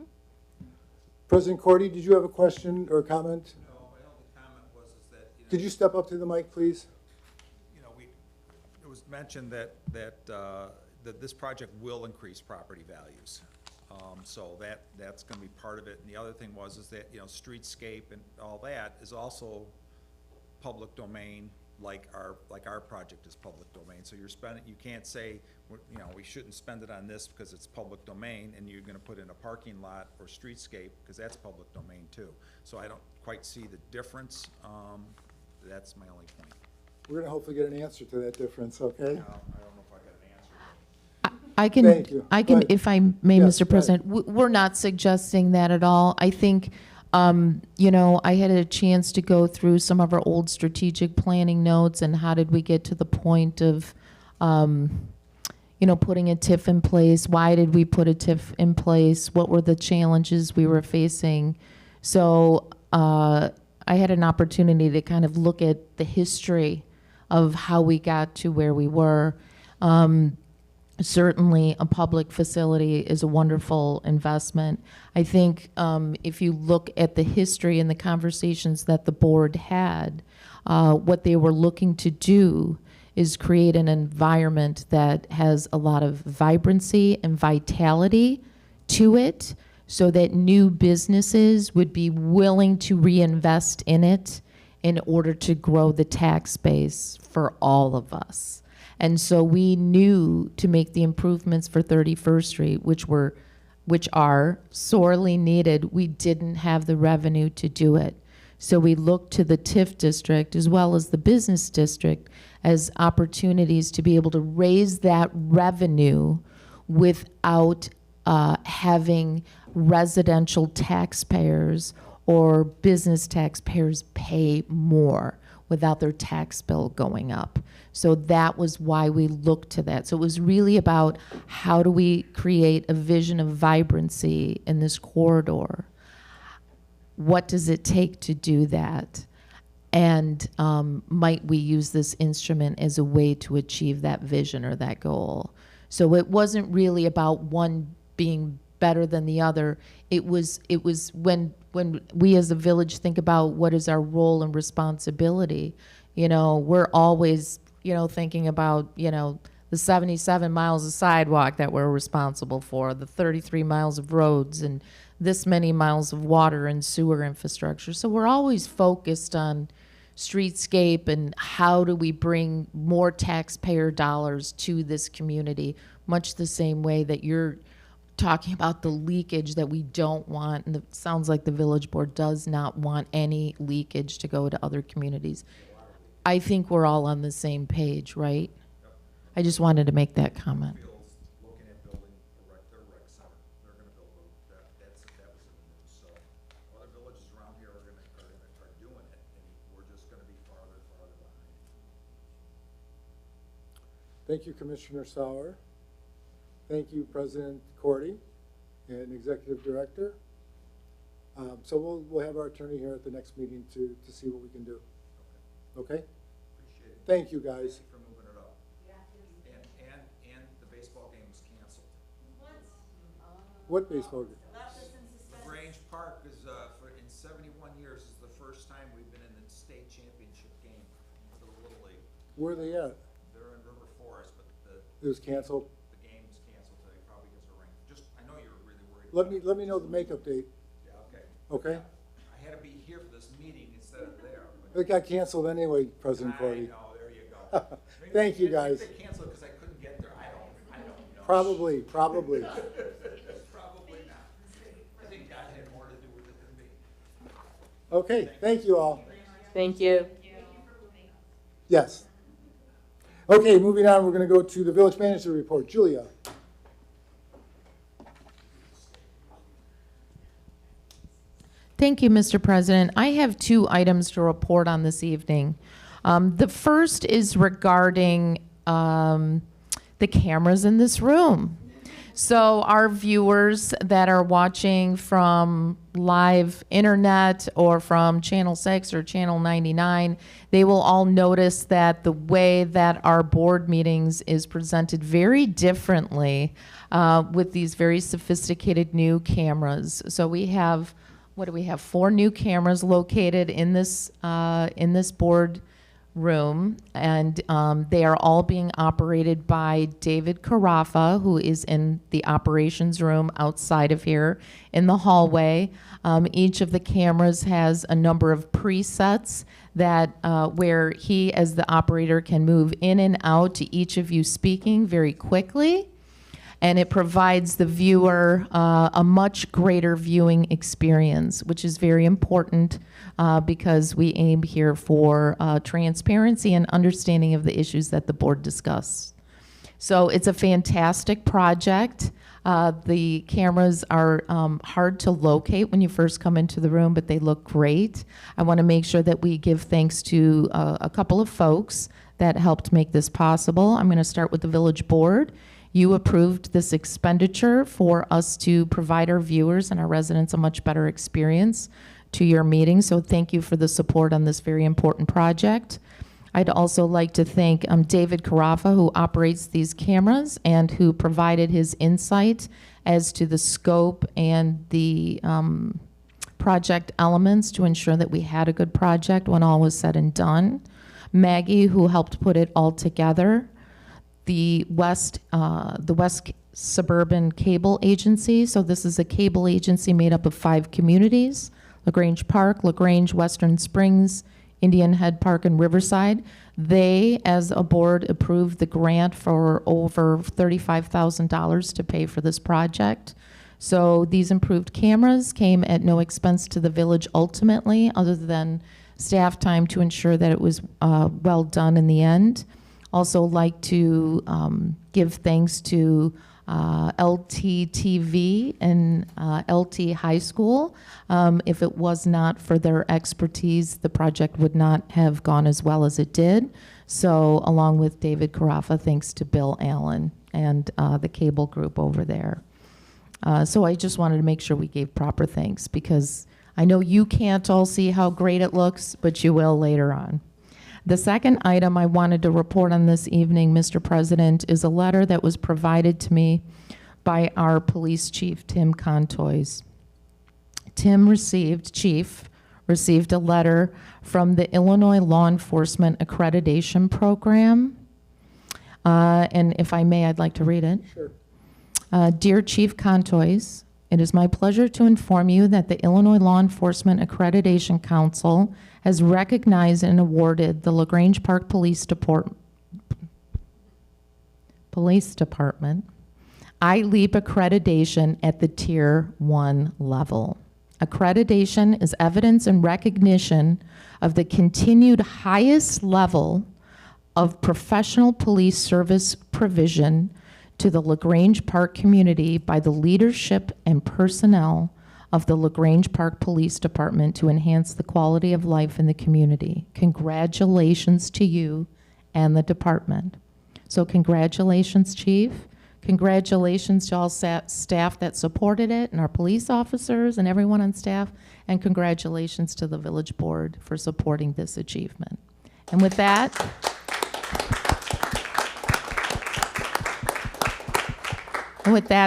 President Cordy, did you have a question or a comment? No, my only comment was is that, Could you step up to the mic, please? It was mentioned that this project will increase property values. So that's going to be part of it. And the other thing was is that, streetscape and all that is also public domain, like our project is public domain. So you can't say, we shouldn't spend it on this because it's public domain, and you're going to put in a parking lot or streetscape because that's public domain too. So I don't quite see the difference. That's my only point. We're going to hopefully get an answer to that difference, okay? I don't know if I got an answer. I can, Thank you. I Go can, ahead. if I may, Yes, Mr. go ahead. President, we're not suggesting that at all. I think, I had a chance to go through some of our old strategic planning notes and how did we get to the point of, putting a TIF in place? Why did we put a TIF in place? What were the challenges we were facing? So I had an opportunity to kind of look at the history of how we got to where we were. Certainly, a public facility is a wonderful investment. I think if you look at the history and the conversations that the board had, what they were looking to do is create an environment that has a lot of vibrancy and vitality to it so that new businesses would be willing to reinvest in it in order to grow the tax base for all of us. And so we knew to make the improvements for 31st Street, which are sorely needed, we didn't have the revenue to do it. So we looked to the TIF district as well as the business district as opportunities to be able to raise that revenue without having residential taxpayers or business taxpayers pay more without their tax bill going up. So that was why we looked to that. So it was really about how do we create a vision of vibrancy in this corridor? What does it take to do that? And might we use this instrument as a way to achieve that vision or that goal? So it wasn't really about one being better than the other. It was when we as a village think about what is our role and responsibility, we're always, thinking about, the 77 miles of sidewalk that we're responsible for, the 33 miles of roads, and this many miles of water and sewer infrastructure. So we're always focused on streetscape and how do we bring more taxpayer dollars to this community, much the same way that you're talking about the leakage that we don't want. And it sounds like the village board does not want any leakage to go to other communities. I think we're all on the same page, right? I just wanted to make that comment. Looking at building their rec center, they're gonna build that was in the news, so other villages around here are doing it, and we're just gonna be farther and farther behind. Thank you, Commissioner Sauer. Thank you, President Cordy and Executive Director. So we'll have our attorney here at the next meeting to see what we can do. Okay? Appreciate it. Thank you, guys. Thank you for moving it up. And the baseball game was canceled. What baseball game? Grange Park is, in 71 years, is the first time we've been in the state championship game for the Little League. Where are they at? They're in River Forest, but It was canceled. the game is canceled today, probably because of rain. I know you're really worried. Let me know the makeup date. Yeah, okay. Okay? I had to be here for this meeting instead of there. It got canceled anyway, President I Cordy. know, there you go. Thank you, guys. Maybe they canceled because I couldn't get there. I don't know. Probably. Probably not. I think God had more to do with it than me. Okay, thank you all. Thank you. Yes. Okay, moving on, we're going to go to the village manager report. Julia. Thank you, Mr. President. I have 2 items to report on this evening. The first is regarding the cameras in this room. So our viewers that are watching from live internet or from Channel 6 or Channel 99, they will all notice that the way that our board meetings is presented very differently with these very sophisticated new cameras. So we have, 4 new cameras located in this board room, and they are all being operated by David Karaffa, who is in the operations room outside of here in the hallway. Each of the cameras has a number of presets that where he, as the operator, can move in and out to each of you speaking very quickly. And it provides the viewer a much greater viewing experience, which is very important because we aim here for transparency and understanding of the issues that the board discuss. So it's a fantastic project. The cameras are hard to locate when you first come into the room, but they look great. I want to make sure that we give thanks to a couple of folks that helped make this possible. I'm going to start with the village board. You approved this expenditure for us to provide our viewers and our residents a much better experience to your meeting. So thank you for the support on this very important project. I'd also like to thank David Karaffa, who operates these cameras and who provided his insight as to the scope and the project elements to ensure that we had a good project when all was said and done. Maggie, who helped put it all together. The West Suburban Cable Agency. So this is a cable agency made up of 5 communities: LaGrange Park, LaGrange, Western Springs, Indian Head Park, and Riverside. They, as a board, approved the grant for over $35,000 to pay for this project. So these improved cameras came at no expense to the village ultimately, other than staff time to ensure that it was well done in the end. Also like to give thanks to LTTV and LT High School. If it was not for their expertise, the project would not have gone as well as it did. So along with David Karaffa, thanks to Bill Allen and the cable group over there. So I just wanted to make sure we gave proper thanks because I know you can't all see how great it looks, but you will later on. The second item I wanted to report on this evening, Mr. President, is a letter that was provided to me by our police chief, Tim Contois. Chief received a letter from the Illinois Law Enforcement Accreditation Program. And if I may, I'd like to read it. Sure. Dear Chief Contois, it is my pleasure to inform you that the Illinois Law Enforcement Accreditation Council has recognized and awarded the LaGrange Park Police Department I-LEAP accreditation at the Tier 1 level. Accreditation is evidence and recognition of the continued highest level of professional police service provision to the LaGrange Park community by the leadership and personnel of the LaGrange Park Police Department to enhance the quality of life in the community. Congratulations to you and the department. So congratulations, Chief. Congratulations to all staff that supported it and our police officers and everyone on staff. And congratulations to the village board for supporting this achievement. And with that,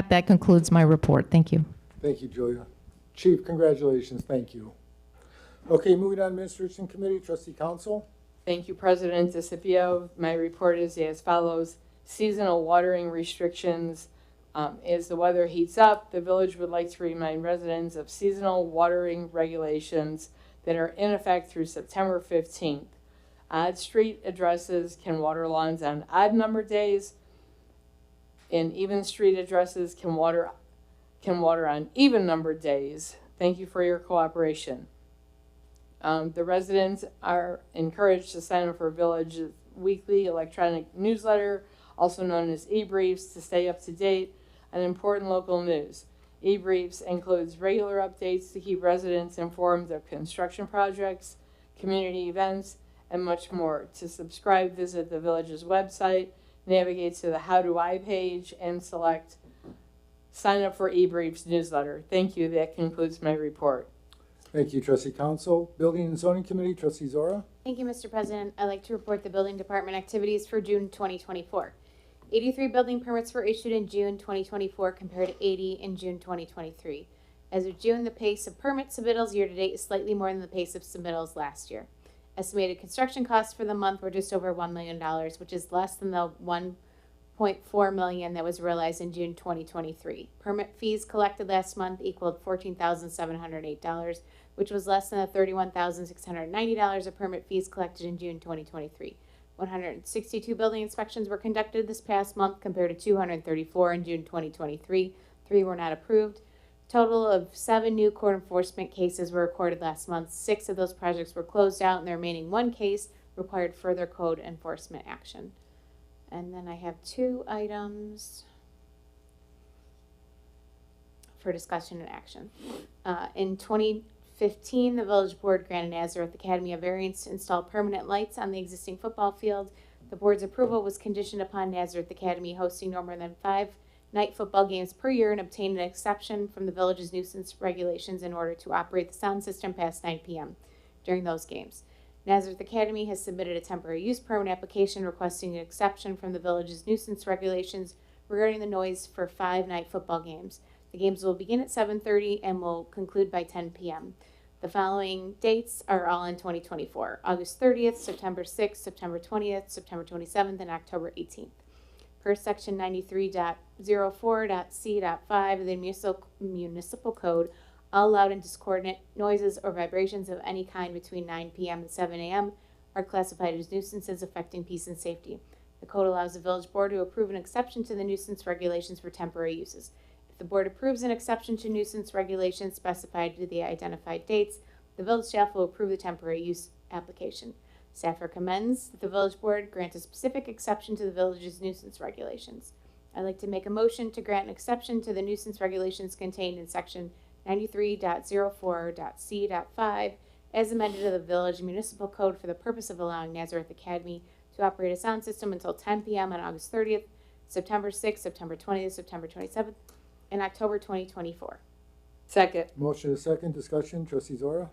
that concludes my report. Thank you. Thank you, Julia. Chief, congratulations. Thank you. Okay, moving on, Administration Committee, Trustee Council. Thank you, President DeCipio. My report is as follows. Seasonal watering restrictions. As the weather heats up, the village would like to remind residents of seasonal watering regulations that are in effect through September 15th. Odd street addresses can water lawns on odd numbered days, and even street addresses can water on even numbered days. Thank you for your cooperation. The residents are encouraged to sign up for Village's weekly electronic newsletter, also known as e-briefs, to stay up to date on important local news. E-briefs includes regular updates to keep residents informed of construction projects, community events, and much more. To subscribe, visit the Village's website, navigate to the How Do I page, and select Sign Up for e-briefs newsletter. Thank you. That concludes my report. Thank you, Trustee Council. Building and Zoning Committee, Trustee Zora. Thank you, Mr. President. I'd like to report the building department activities for June 2024. 83 building permits were issued in June 2024 compared to 80 in June 2023. As of June, the pace of permit submittals year-to-date is slightly more than the pace of submittals last year. Estimated construction costs for the month were just over $1 million, which is less than the $1.4 million that was realized in June 2023. Permit fees collected last month equaled $14,708, which was less than the $31,690 of permit fees collected in June 2023. 162 building inspections were conducted this past month compared to 234 in June 2023. 3 were not approved. Total of 7 new court enforcement cases were recorded last month. 6 of those projects were closed out, and the remaining 1 case required further code enforcement action. And then I have 2 items for discussion and action. In 2015, the village board granted Nazareth Academy a variance to install permanent lights on the existing football field. The board's approval was conditioned upon Nazareth Academy hosting no more than 5 night football games per year and obtaining an exception from the village's nuisance regulations in order to operate the sound system past 9 p.m. during those games. Nazareth Academy has submitted a temporary use permit application requesting an exception from the village's nuisance regulations regarding the noise for 5 night football games. The games will begin at 7:30 and will conclude by 10 p.m. The following dates are all in 2024: August 30th, September 6th, September 20th, September 27th, and October 18th. Per Section 93.04.c.5 of the Municipal Code, all loud and discordant noises or vibrations of any kind between 9 p.m. and 7 a.m. are classified as nuisances affecting peace and safety. The code allows the village board to approve an exception to the nuisance regulations for temporary uses. If the board approves an exception to nuisance regulations specified to the identified dates, the village staff will approve the temporary use application. Staff recommends that the village board grant a specific exception to the village's nuisance regulations. I'd like to make a motion to grant an exception to the nuisance regulations contained in section 93.04.c.5 as amended to the village municipal code for the purpose of allowing Nazareth Academy to operate a sound system until 10 p.m. on August 30th, September 6th, September 20th, September 27th, and October 2024. Second. Motion is second, discussion, trustee Zora?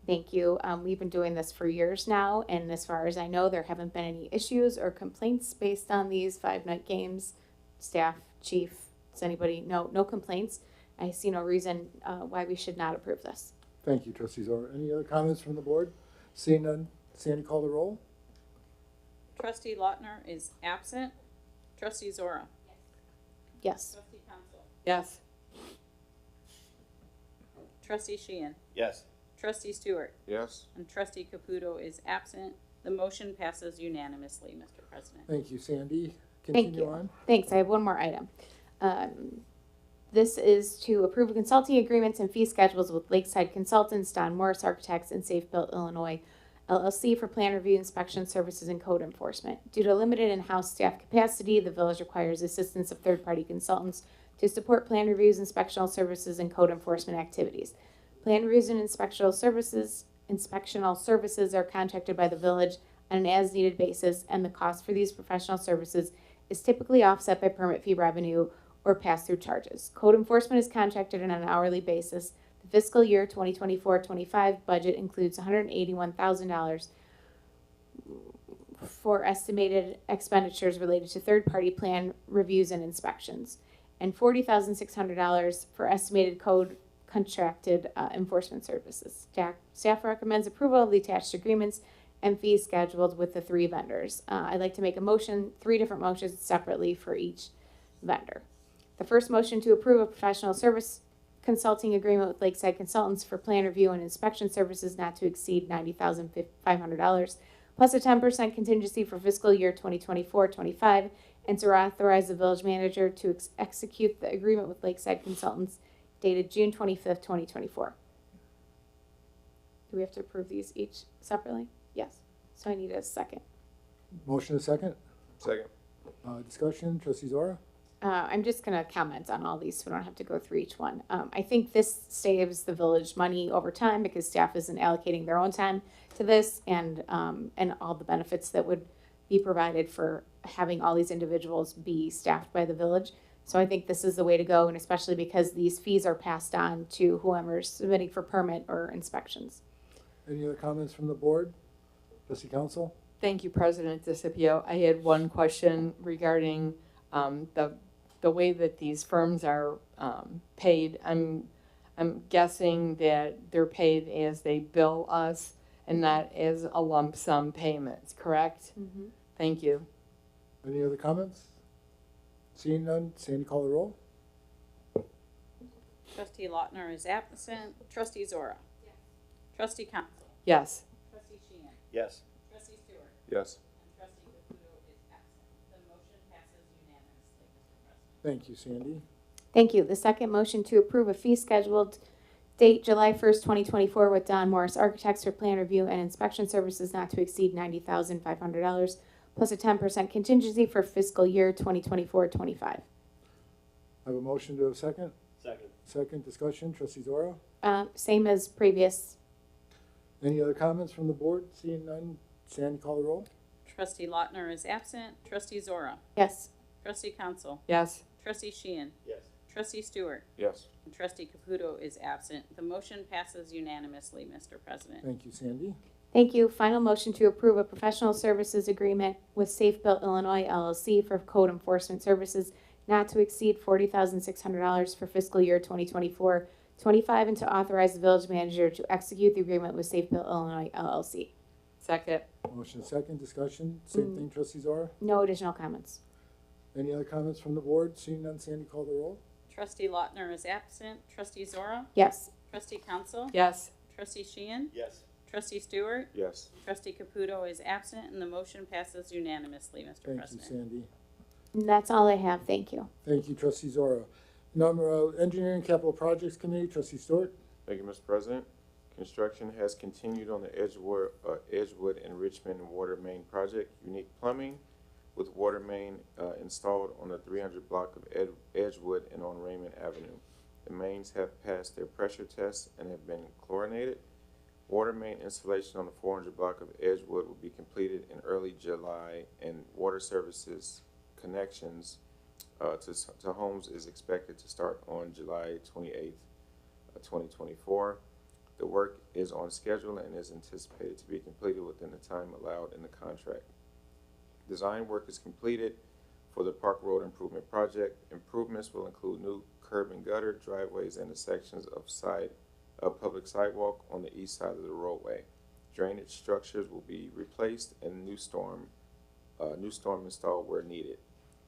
Thank you. We've been doing this for years now, and as far as I know, there haven't been any issues or complaints based on these 5-night games. Staff, chief, does anybody, no complaints. I see no reason why we should not approve this. Thank you, trustee Zora. Any other comments from the board? Seeing none, Sandy, call the roll. Trustee Lautner is absent. Trustee Zora. Yes. Trustee Council. Yes. Trustee Sheehan. Yes. Trustee Stewart. Yes. And Trustee Caputo is absent. The motion passes unanimously, Mr. President. Thank you, Sandy. Thank Continue you. on. Thanks. I have one more item. This is to approve consulting agreements and fee schedules with Lakeside Consultants, Don Morris Architects, and Safe Built Illinois, LLC for plan review, inspection services, and code enforcement. Due to limited in-house staff capacity, the village requires assistance of third-party consultants to support plan reviews, inspectional services, and code enforcement activities. Plan reviews and inspectional services are contracted by the village on an as-needed basis, and the cost for these professional services is typically offset by permit fee revenue or pass-through charges. Code enforcement is contracted on an hourly basis. The fiscal year 2024-25 budget includes $181,000 for estimated expenditures related to third-party plan reviews and inspections, and $40,600 for estimated code contracted enforcement services. Staff recommends approval of the attached agreements and fees scheduled with the 3 vendors. I'd like to make a motion, 3 different motions separately for each vendor. The first motion to approve a professional service consulting agreement with Lakeside Consultants for plan review and inspection services not to exceed $90,500, plus a 10% contingency for fiscal year 2024-25, and to authorize the village manager to execute the agreement with Lakeside Consultants dated June 25th, 2024. Do we have to approve these each separately? Yes. So I need a second. Motion is second. Second. Discussion, trustee Zora? I'm just going to comment on all these so we don't have to go through each one. I think this saves the village money over time because staff isn't allocating their own time to this, and all the benefits that would be provided for having all these individuals be staffed by the village. So I think this is the way to go, and especially because these fees are passed on to whoever's submitting for permit or inspections. Any other comments from the board? Trustee Council? Thank you, President DeCipio. I had one question regarding the way that these firms are paid. I'm guessing that they're paid as they bill us and not as a lump sum payments, correct? Mm-hmm. Thank you. Any other comments? Seeing none, Sandy, call the roll. Trustee Lautner is absent. Trustee Zora. Yes. Trustee Council. Yes. Trustee Sheehan. Yes. Trustee Stewart. Yes. And Trustee Caputo is absent. The motion passes unanimously, Mr. President. Thank you, Sandy. Thank you. The second motion to approve a fee scheduled date July 1st, 2024 with Don Morris Architects for plan review and inspection services not to exceed $90,500, plus a 10% contingency for fiscal year 2024-25. I have a motion to a second. Second. Second, discussion, trustee Zora? Same as previous. Any other comments from the board? Seeing none, Sandy, call the roll. Trustee Lautner is absent. Trustee Zora. Yes. Trustee Council. Yes. Trustee Sheehan. Yes. Trustee Stewart. Yes. And Trustee Caputo is absent. The motion passes unanimously, Mr. President. Thank you, Sandy. Thank you. Final motion to approve a professional services agreement with Safe Built Illinois LLC for code enforcement services not to exceed $40,600 for fiscal year 2024-25, and to authorize the village manager to execute the agreement with Safe Built Illinois LLC. Second. Motion second, discussion, same thing, trustee Zora? No additional comments. Any other comments from the board? Seeing none, Sandy, call the roll. Trustee Lautner is absent. Trustee Zora. Yes. Trustee Council. Yes. Trustee Sheehan. Yes. Trustee Stewart. Yes. Trustee Caputo is absent, and the motion passes unanimously, Mr. Thank you, President. Sandy. And that's all I have. Thank you. Thank you, trustee Zora. Number Engineering Capital Projects Committee, trustee Stewart. Thank you, Mr. President. Construction has continued on the Edgewood and Richmond water main project, unique plumbing with water main installed on the 300 block of Edgewood and on Raymond Avenue. The mains have passed their pressure tests and have been chlorinated. Water main installation on the 400 block of Edgewood will be completed in early July, and water services connections to homes is expected to start on July 28th. 2024. The work is on schedule and is anticipated to be completed within the time allowed in the contract. Design work is completed for the Park Road Improvement Project. Improvements will include new curb and gutter, driveways, and the sections of public sidewalk on the east side of the roadway. Drainage structures will be replaced and new storm installed where needed.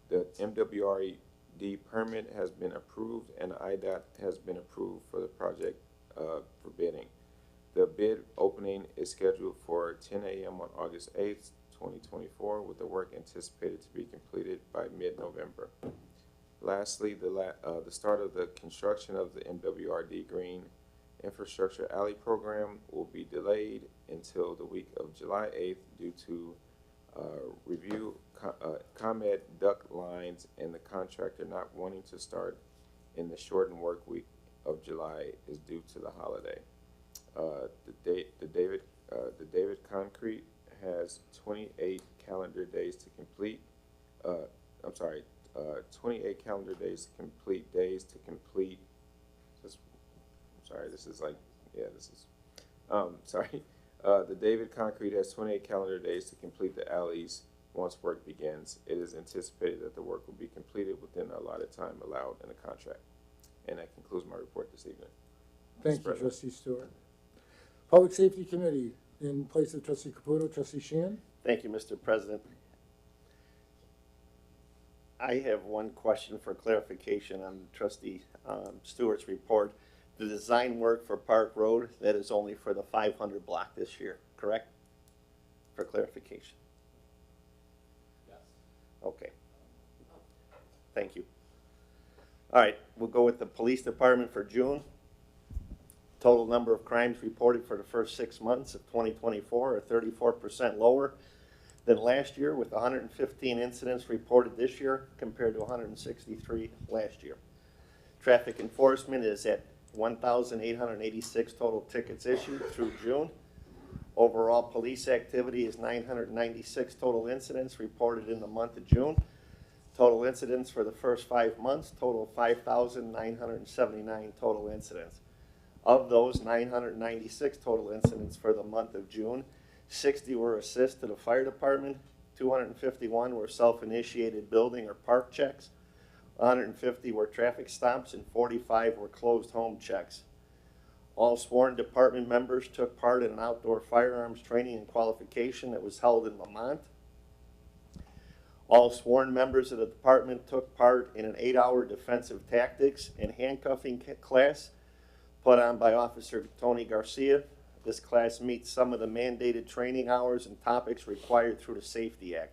The MWRD permit has been approved and IDOT has been approved for the project for bidding. The bid opening is scheduled for 10 a.m. on August 8th, 2024, with the work anticipated to be completed by mid-November. Lastly, the start of the construction of the MWRD Green Infrastructure Alley program will be delayed until the week of July 8th due to ComEd duct lines and the contractor not wanting to start in the shortened work week of July is due to the holiday. The David Concrete has 28 calendar days to complete. 28 calendar days to complete the David Concrete has 28 calendar days to complete the alleys once work begins. It is anticipated that the work will be completed within the allotted time allowed in the contract. And that concludes my report this evening. Thank you, Trustee Stewart. Public Safety Committee, in place of Trustee Caputo, Trustee Sheehan. Thank you, Mr. President. I have one question for clarification on Trustee Stewart's report. The design work for Park Road, that is only for the 500 block this year, correct? For clarification. Yes. Okay. Thank you. All right, we'll go with the police department for June. Total number of crimes reported for the first 6 months of 2024 are 34% lower than last year, with 115 incidents reported this year compared to 163 last year. Traffic enforcement is at 1,886 total tickets issued through June. Overall police activity is 996 total incidents reported in the month of June. Total incidents for the first 5 months total 5,979 total incidents. Of those 996 total incidents for the month of June, 60 were assists to the fire department, 251 were self-initiated building or park checks, 150 were traffic stops, and 45 were closed home checks. All sworn department members took part in an outdoor firearms training and qualification that was held in Lamont. All sworn members of the department took part in an 8-hour defensive tactics and handcuffing class put on by Officer Tony Garcia. This class meets some of the mandated training hours and topics required through the Safety Act.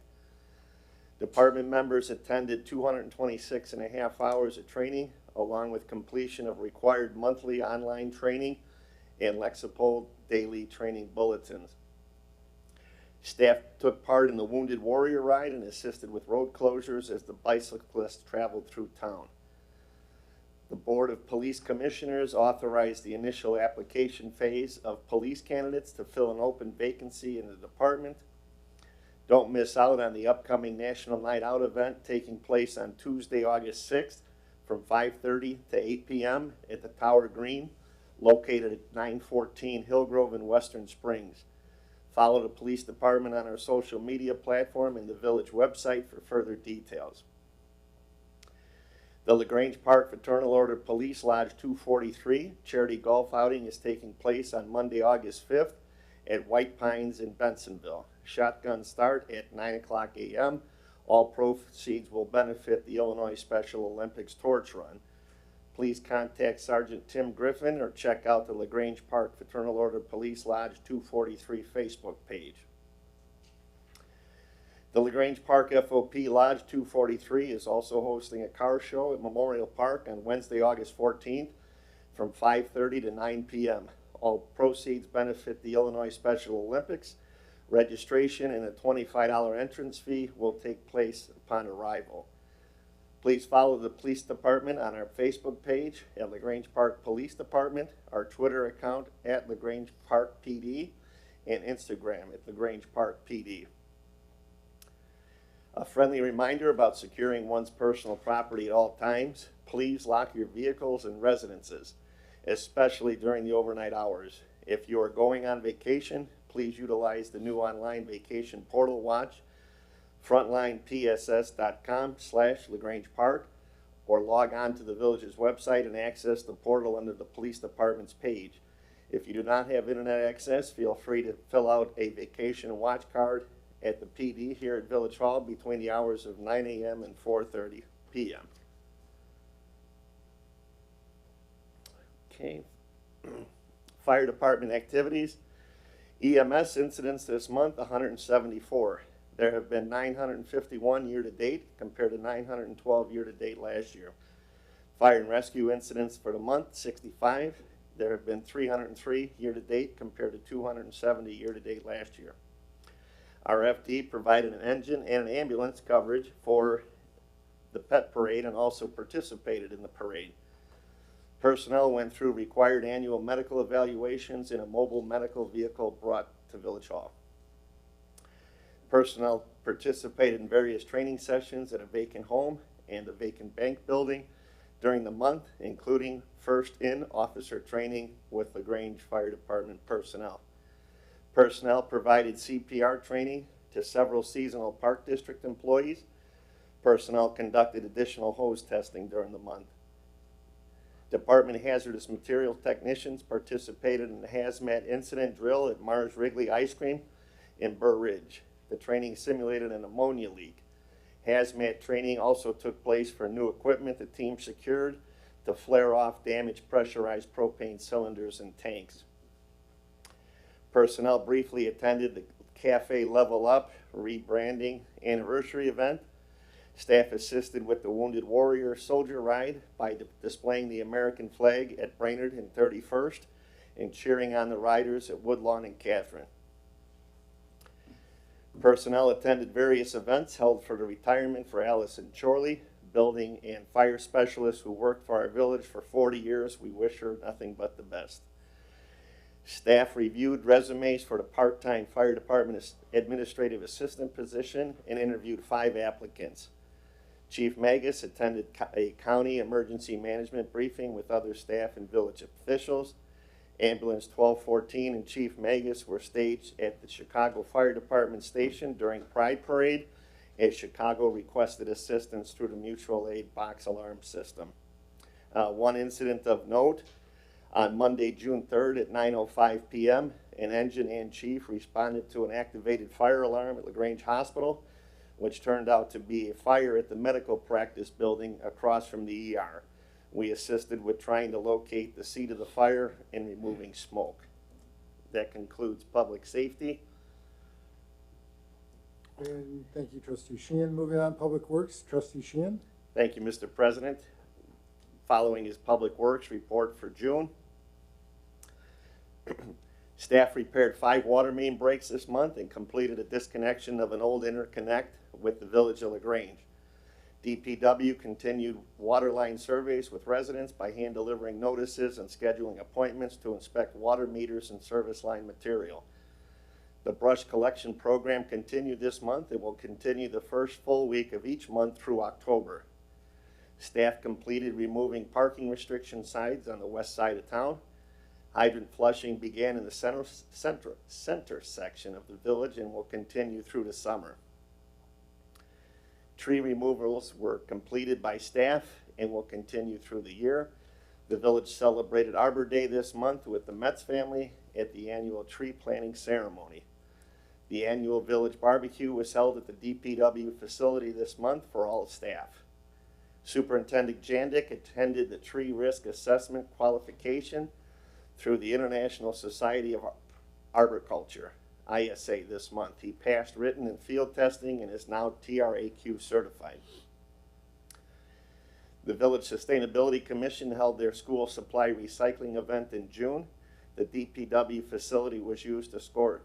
Department members attended 226.5 hours of training, along with completion of required monthly online training and Lexipol daily training bulletins. Staff took part in the Wounded Warrior Ride and assisted with road closures as the bicyclists traveled through town. The Board of Police Commissioners authorized the initial application phase of police candidates to fill an open vacancy in the department. Don't miss out on the upcoming National Night Out event taking place on Tuesday, August 6th from 5:30 to 8 p.m. at the Tower Green, located at 914 Hillgrove in Western Springs. Follow the police department on our social media platform and the village website for further details. The LaGrange Park Fraternal Order Police Lodge 243 charity golf outing is taking place on Monday, August 5th at White Pines in Bensonville. Shotgun start at 9 o'clock a.m. All proceeds will benefit the Illinois Special Olympics Torch Run. Please contact Sergeant Tim Griffin or check out the LaGrange Park Fraternal Order Police Lodge 243 Facebook page. The LaGrange Park FOP Lodge 243 is also hosting a car show at Memorial Park on Wednesday, August 14th from 5:30 to 9 p.m. All proceeds benefit the Illinois Special Olympics. Registration and a $25 entrance fee will take place upon arrival. Please follow the police department on our Facebook page at LaGrange Park Police Department, our Twitter account at LaGrange Park PD, and Instagram at LaGrange Park PD. A friendly reminder about securing one's personal property at all times. Please lock your vehicles and residences. especially during the overnight hours. If you are going on vacation, please utilize the new online vacation portal watch, frontlinepss.com/LaGrange Park, or log on to the village's website and access the portal under the police department's page. If you do not have internet access, feel free to fill out a vacation watch card at the PD here at Village Hall between the hours of 9 a.m. and 4:30 p.m. Okay. Fire department activities. EMS incidents this month, 174. There have been 951 year-to-date compared to 912 year-to-date last year. Fire and rescue incidents for the month, 65. There have been 303 year-to-date compared to 270 year-to-date last year. Our FD provided an engine and an ambulance coverage for the pet parade and also participated in the parade. Personnel went through required annual medical evaluations in a mobile medical vehicle brought to Village Hall. Personnel participated in various training sessions at a vacant home and a vacant bank building during the month, including first-in officer training with LaGrange Fire Department personnel. Personnel provided CPR training to several seasonal Park District employees. Personnel conducted additional hose testing during the month. Department hazardous materials technicians participated in the hazmat incident drill at Mars Wrigley Ice Cream in Burr Ridge. The training simulated an ammonia leak. Hazmat training also took place for new equipment the team secured to flare off damaged pressurized propane cylinders and tanks. Personnel briefly attended the Cafe Level Up rebranding anniversary event. Staff assisted with the Wounded Warrior Soldier Ride by displaying the American flag at Brainerd and 31st and cheering on the riders at Woodlawn and Catherine. Personnel attended various events held for the retirement for Allison Chorley, building and fire specialist who worked for our village for 40 years. We wish her nothing but the best. Staff reviewed resumes for the part-time fire department administrative assistant position and interviewed 5 applicants. Chief Magus attended a county emergency management briefing with other staff and village officials. Ambulance 1214 and Chief Magus were staged at the Chicago Fire Department station during Pride Parade as Chicago requested assistance through the mutual aid box alarm system. One incident of note, on Monday, June 3rd at 9:05 p.m., an engine and chief responded to an activated fire alarm at LaGrange Hospital, which turned out to be a fire at the medical practice building across from the ER. We assisted with trying to locate the seat of the fire and removing smoke. That concludes public safety. And thank you, Trustee Sheehan. Moving on, Public Works, Trustee Sheehan. Thank you, Mr. President. Following is Public Works report for June. Staff repaired 5 water main breaks this month and completed a disconnection of an old interconnect with the village of LaGrange. DPW continued water line surveys with residents by hand delivering notices and scheduling appointments to inspect water meters and service line material. The brush collection program continued this month and will continue the first full week of each month through October. Staff completed removing parking restriction signs on the west side of town. Hydrant flushing began in the center section of the village and will continue through the summer. Tree removals were completed by staff and will continue through the year. The village celebrated Arbor Day this month with the Metz family at the annual tree planting ceremony. The annual village barbecue was held at the DPW facility this month for all staff. Superintendent Jandik attended the tree risk assessment qualification through the International Society of Arboriculture, ISA, this month. He passed written and field testing and is now TRAQ certified. The Village Sustainability Commission held their school supply recycling event in June. The DPW facility was used to store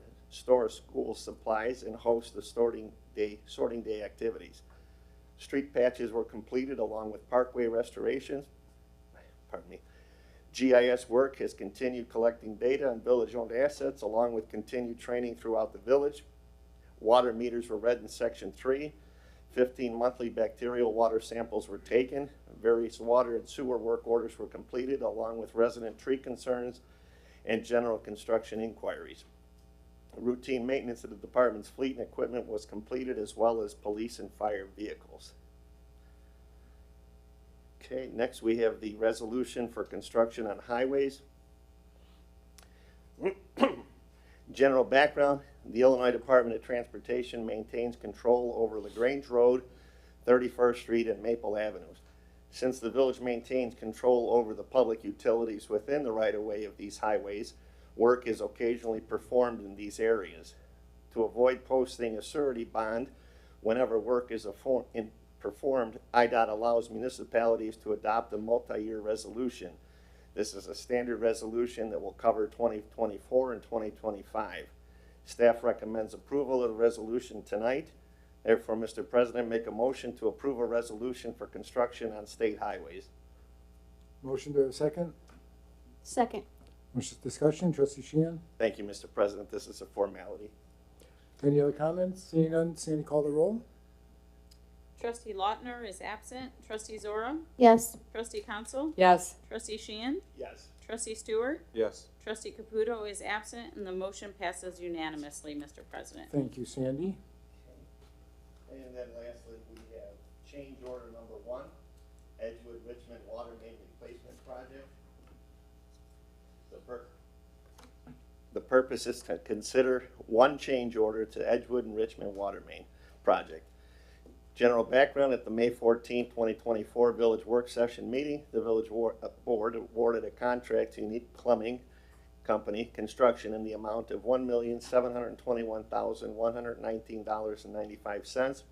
school supplies and host the sorting day activities. Street patches were completed along with parkway restorations. GIS work has continued collecting data on village-owned assets along with continued training throughout the village. Water meters were read in Section 3. 15 monthly bacterial water samples were taken. Various water and sewer work orders were completed, along with resident tree concerns and general construction inquiries. Routine maintenance of the department's fleet and equipment was completed, as well as police and fire vehicles. Okay, next we have the resolution for construction on highways. General background: the Illinois Department of Transportation maintains control over LaGrange Road, 31st Street, and Maple Avenues. Since the village maintains control over the public utilities within the right-of-way of these highways, work is occasionally performed in these areas. To avoid posting a surety bond whenever work is performed, IDOT allows municipalities to adopt a multi-year resolution. This is a standard resolution that will cover 2024 and 2025. Staff recommends approval of the resolution tonight. Therefore, Mr. President, make a motion to approve a resolution for construction on state highways. Motion to have a second? Second. Motion discussion, trustee Sheehan. Thank you, Mr. President. This is a formality. Any other comments? Seeing none, Sandy, call the roll. Trustee Lautner is absent. Trustee Zora? Yes. Trustee Council? Yes. Trustee Sheehan? Yes. Trustee Stewart? Yes. Trustee Caputo is absent, and the motion passes unanimously, Mr. President. Thank you, Sandy. And then lastly, we have change order number 1, Edgewood Richmond Water Main Replacement Project. The purpose is to consider one change order to Edgewood and Richmond Water Main Project. General background: at the May 14, 2024 village work session meeting, the village board awarded a contract to Unique Plumbing Company Construction in the amount of $1,721,119.95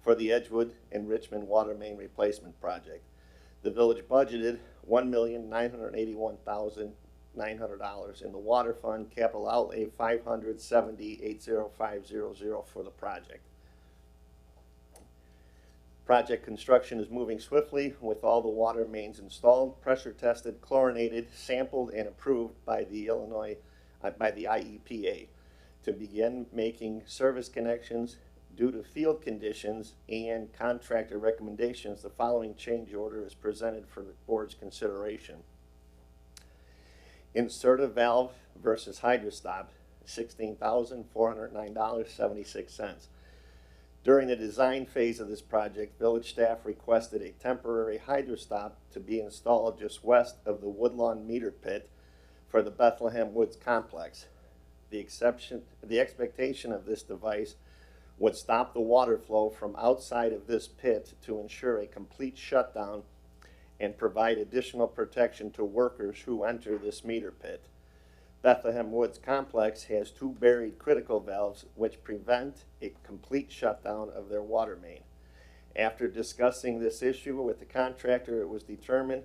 for the Edgewood and Richmond Water Main Replacement Project. The village budgeted $1,981,900 in the water fund, capital outlay $570,805,000 for the project. Project construction is moving swiftly with all the water mains installed, pressure tested, chlorinated, sampled, and approved by the IEPA to begin making service connections. Due to field conditions and contractor recommendations, the following change order is presented for the board's consideration. Insertive valve versus hydrostop, $16,409.76. During the design phase of this project, village staff requested a temporary hydrostop to be installed just west of the Woodlawn meter pit for the Bethlehem Woods complex. The expectation of this device would stop the water flow from outside of this pit to ensure a complete shutdown and provide additional protection to workers who enter this meter pit. Bethlehem Woods complex has 2 buried critical valves which prevent a complete shutdown of their water main. After discussing this issue with the contractor, it was determined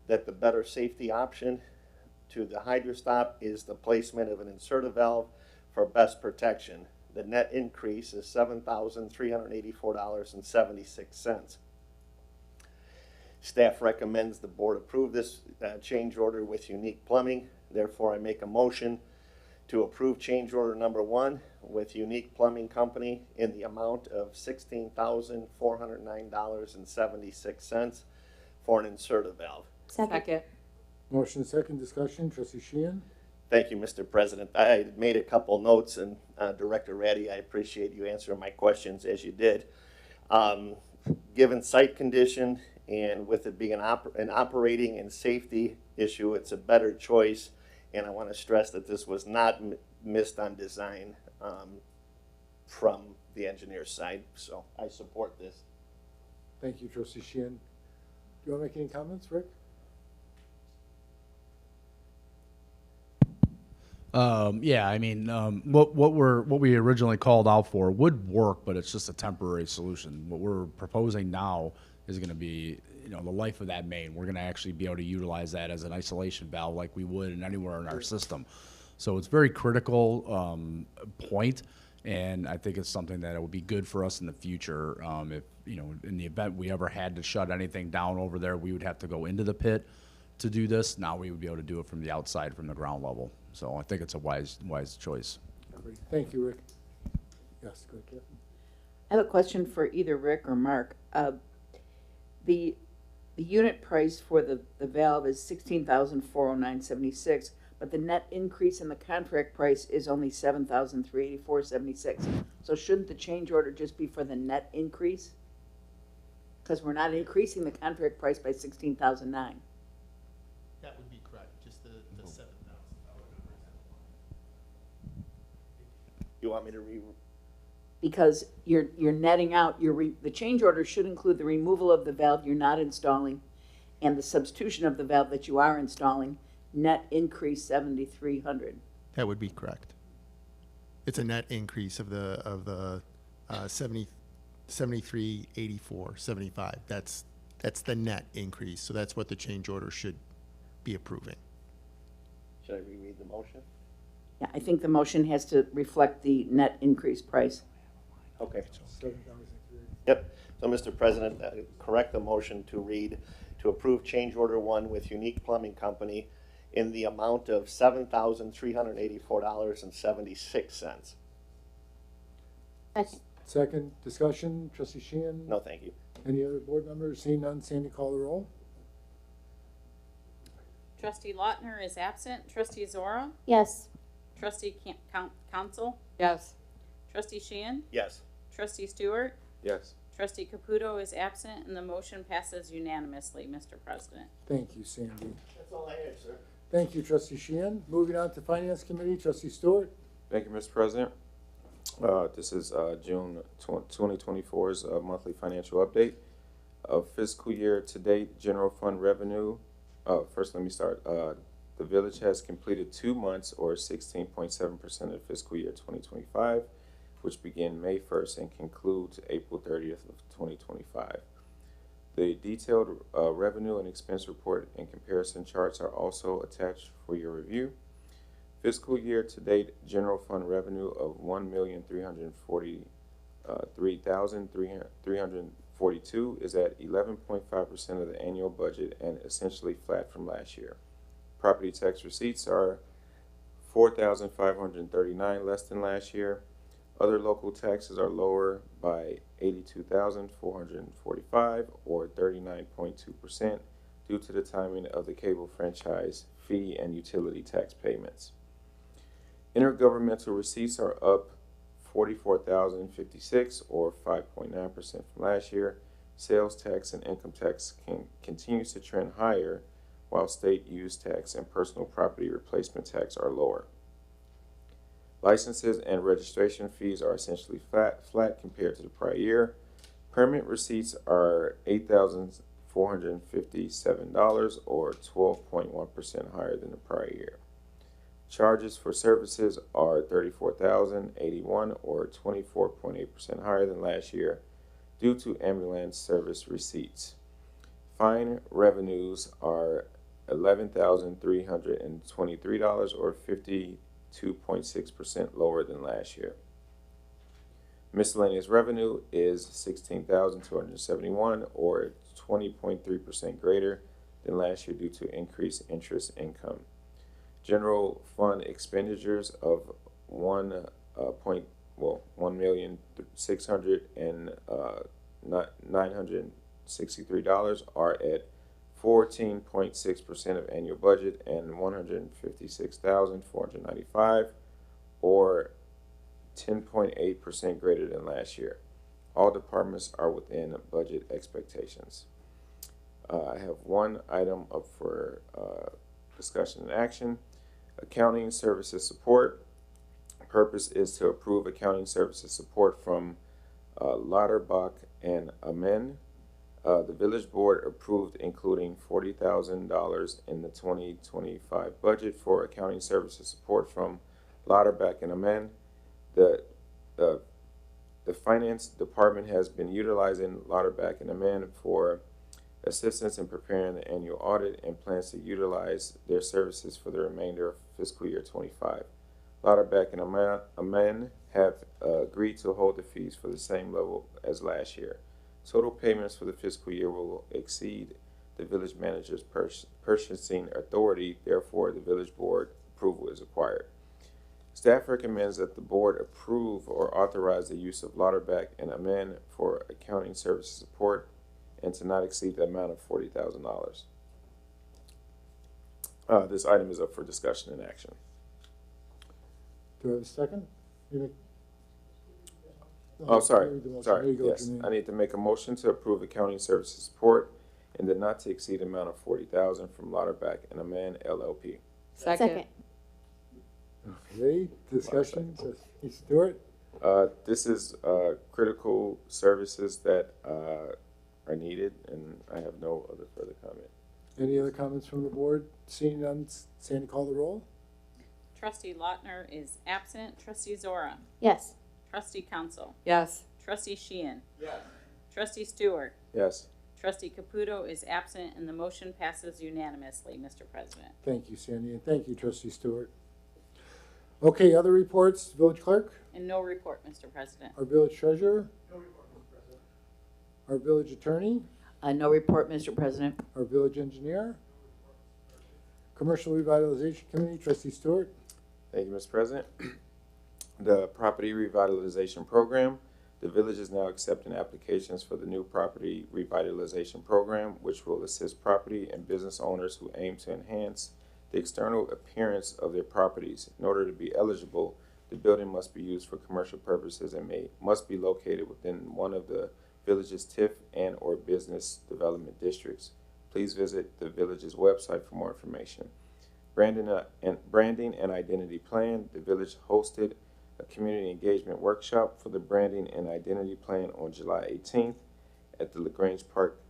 that the better safety option to the hydrostop is the placement of an insertive valve for best protection. The net increase is $7,384.76. Staff recommends the board approve this change order with Unique Plumbing. Therefore, I make a motion to approve change order number 1 with Unique Plumbing Company in the amount of $16,409.76 for an insertive valve. Second. Motion second, discussion, trustee Sheehan. Thank you, Mr. President. I made a couple notes, and Director Ratty, I appreciate you answering my questions as you did. Given site condition and with it being an operating and safety issue, it's a better choice. And I want to stress that this was not missed on design from the engineer's side. So I support this. Thank you, trustee Sheehan. Do you want to make any comments, Rick? Yeah, I mean, what we originally called out for would work, but it's just a temporary solution. What we're proposing now is going to be, the life of that main. We're going to actually be able to utilize that as an isolation valve like we would anywhere in our system. So it's very critical point, and I think it's something that it would be good for us in the future. If in the event we ever had to shut anything down over there, we would have to go into the pit to do this. Now we would be able to do it from the outside, from the ground level. So I think it's a wise choice. Great. Thank you, Rick. Yes, go ahead, Kathy. I have a question for either Rick or Mark. The unit price for the valve is $16,409.76, but the net increase in the contract price is only $7,384.76. So shouldn't the change order just be for the net increase? Because we're not increasing the contract price by $16,009. That would be correct, just the $7,000. You want me to Because you're netting out, the change order should include the removal of the valve you're not installing and the substitution of the valve that you are installing, net increase 7,300. That would be correct. It's a net increase of the 73.84.75. That's the net increase. So that's what the change order should be approving. Should I reread the motion? Yeah, I think the motion has to reflect the net increase price. Okay. Yep. So, Mr. President, correct the motion to read to approve change order 1 with Unique Plumbing Company in the amount of $7,384.76. Second discussion, trustee Sheehan? No, thank you. Any other board members? Seeing none, Sandy, call the roll. Trustee Lautner is absent. Trustee Zora? Yes. Trustee Council? Yes. Trustee Sheehan? Yes. Trustee Stewart? Yes. Trustee Caputo is absent, and the motion passes unanimously, Mr. President. Thank you, Sandy. That's all I had, sir. Thank you, trustee Sheehan. Moving on to Finance Committee, trustee Stewart. Thank you, Mr. President. This is June 2024's monthly financial update of fiscal year to date general fund revenue. First, let me start. The village has completed 2 months, or 16.7% of fiscal year 2025, which begin May 1st and concludes April 30th of 2025. The detailed revenue and expense report and comparison charts are also attached for your review. Fiscal year to date general fund revenue of $1,343,342 is at 11.5% of the annual budget and essentially flat from last year. Property tax receipts are $4,539 less than last year. Other local taxes are lower by $82,445 or 39.2% due to the timing of the cable franchise fee and utility tax payments. Intergovernmental receipts are up $44,056 or 5.9% from last year. Sales tax and income tax continues to trend higher, while state use tax and personal property replacement tax are lower. Licenses and registration fees are essentially flat compared to the prior year. Permit receipts are $8,457 or 12.1% higher than the prior year. Charges for services are $34,081 or 24.8% higher than last year due to ambulance service receipts. Fine revenues are $11,323 or 52.6% lower than last year. Miscellaneous revenue is $16,271 or 20.3% greater than last year due to increased interest income. General fund expenditures of $1,600,963 are at 14.6% of annual budget and $156,495 or 10.8% greater than last year. All departments are within budget expectations. I have one item up for discussion and action. Accounting services support. Purpose is to approve accounting services support from Lauterbach and Amen. The village board approved including $40,000 in the 2025 budget for accounting services support from Lauterbach and Amen. The finance department has been utilizing Lauterbach and Amen for assistance in preparing the annual audit and plans to utilize their services for the remainder of fiscal year 25. Lauterbach and Amen have agreed to hold the fees for the same level as last year. Total payments for the fiscal year will exceed the village manager's purchasing authority, therefore the village board approval is required. Staff recommends that the board approve or authorize the use of Lauterbach and Amen for accounting services support and to not exceed the amount of $40,000. This item is up for discussion and action. Do I have a second? Oh, sorry, There you sorry, go, yes. Janine. I need to make a motion to approve accounting services support in the not to exceed amount of $40,000 from Lauterbach and Amen LLP. Second. Okay, discussion, Trustee Stewart? This is critical services that are needed, and I have no other further comment. Any other comments from the board? Seeing none, Sandy, call the roll. Trustee Lautner is absent. Trustee Zora. Yes. Trustee Council. Yes. Trustee Sheehan. Yes. Trustee Stewart. Yes. Trustee Caputo is absent, and the motion passes unanimously, Mr. President. Thank you, Sandy, and thank you, Trustee Stewart. Okay, other reports, village clerk, And no report, Mr. President. our village treasurer, our village attorney, No report, Mr. President. our village engineer, commercial revitalization committee, Trustee Stewart. Thank you, Mr. President. The property revitalization program. The village is now accepting applications for the new property revitalization program, which will assist property and business owners who aim to enhance the external appearance of their properties. In order to be eligible, the building must be used for commercial purposes and must be located within one of the village's TIF and or business development districts. Please visit the village's website for more information. Branding and identity plan. The village hosted a community engagement workshop for the branding and identity plan on July 18th at the LaGrange Park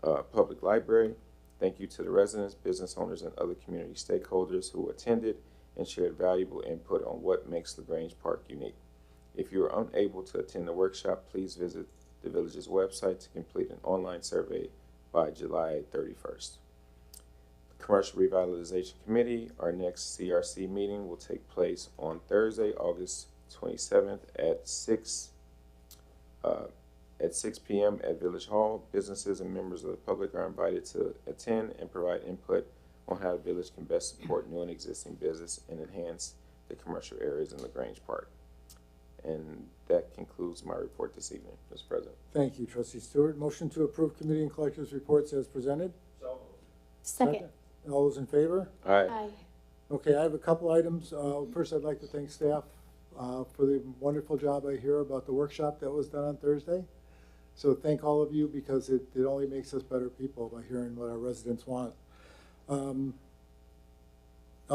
Public Library. Thank you to the residents, business owners, and other community stakeholders who attended and shared valuable input on what makes LaGrange Park unique. If you are unable to attend the workshop, please visit the village's website to complete an online survey by July 31st. The Commercial Revitalization Committee, our next CRC meeting will take place on Thursday, August 27th at 6 p.m. at Village Hall. Businesses and members of the public are invited to attend and provide input on how the village can best support new and existing business and enhance the commercial areas in LaGrange Park. And that concludes my report this evening, Mr. President. Thank you, Trustee Stewart. Motion to approve committee and collectors reports as presented. Second. All those in favor? Aye. Okay, I have a couple items. First, I'd like to thank staff for the wonderful job I hear about the workshop that was done on Thursday. So thank all of you because it only makes us better people by hearing what our residents want. I'll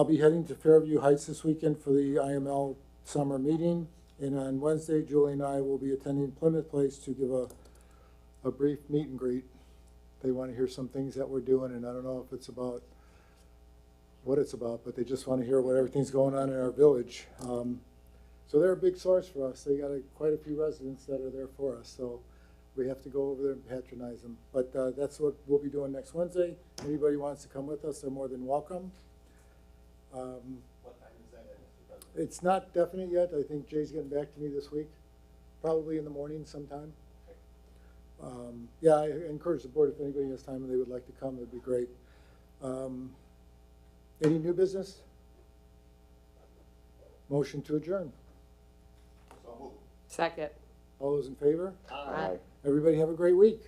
be heading to Fairview Heights this weekend for the IML summer meeting. And on Wednesday, Julie and I will be attending Plymouth Place to give a brief meet and greet. They want to hear some things that we're doing, and I don't know if it's about what it's about, but they just want to hear what everything's going on in our village. So they're a big source for us. They got quite a few residents that are there for us, so we have to go over there and patronize them. But that's what we'll be doing next Wednesday. Anybody wants to come with us, they're more than welcome. What time is that at, Mr. President? It's not definite yet. I think Jay's getting back to me this week, probably in the morning sometime. Yeah, I encourage the board, if anybody has time and they would like to come, it'd be great. Any new business? Motion to adjourn. So moved. Second. All those in favor? Aye. Everybody have a great week.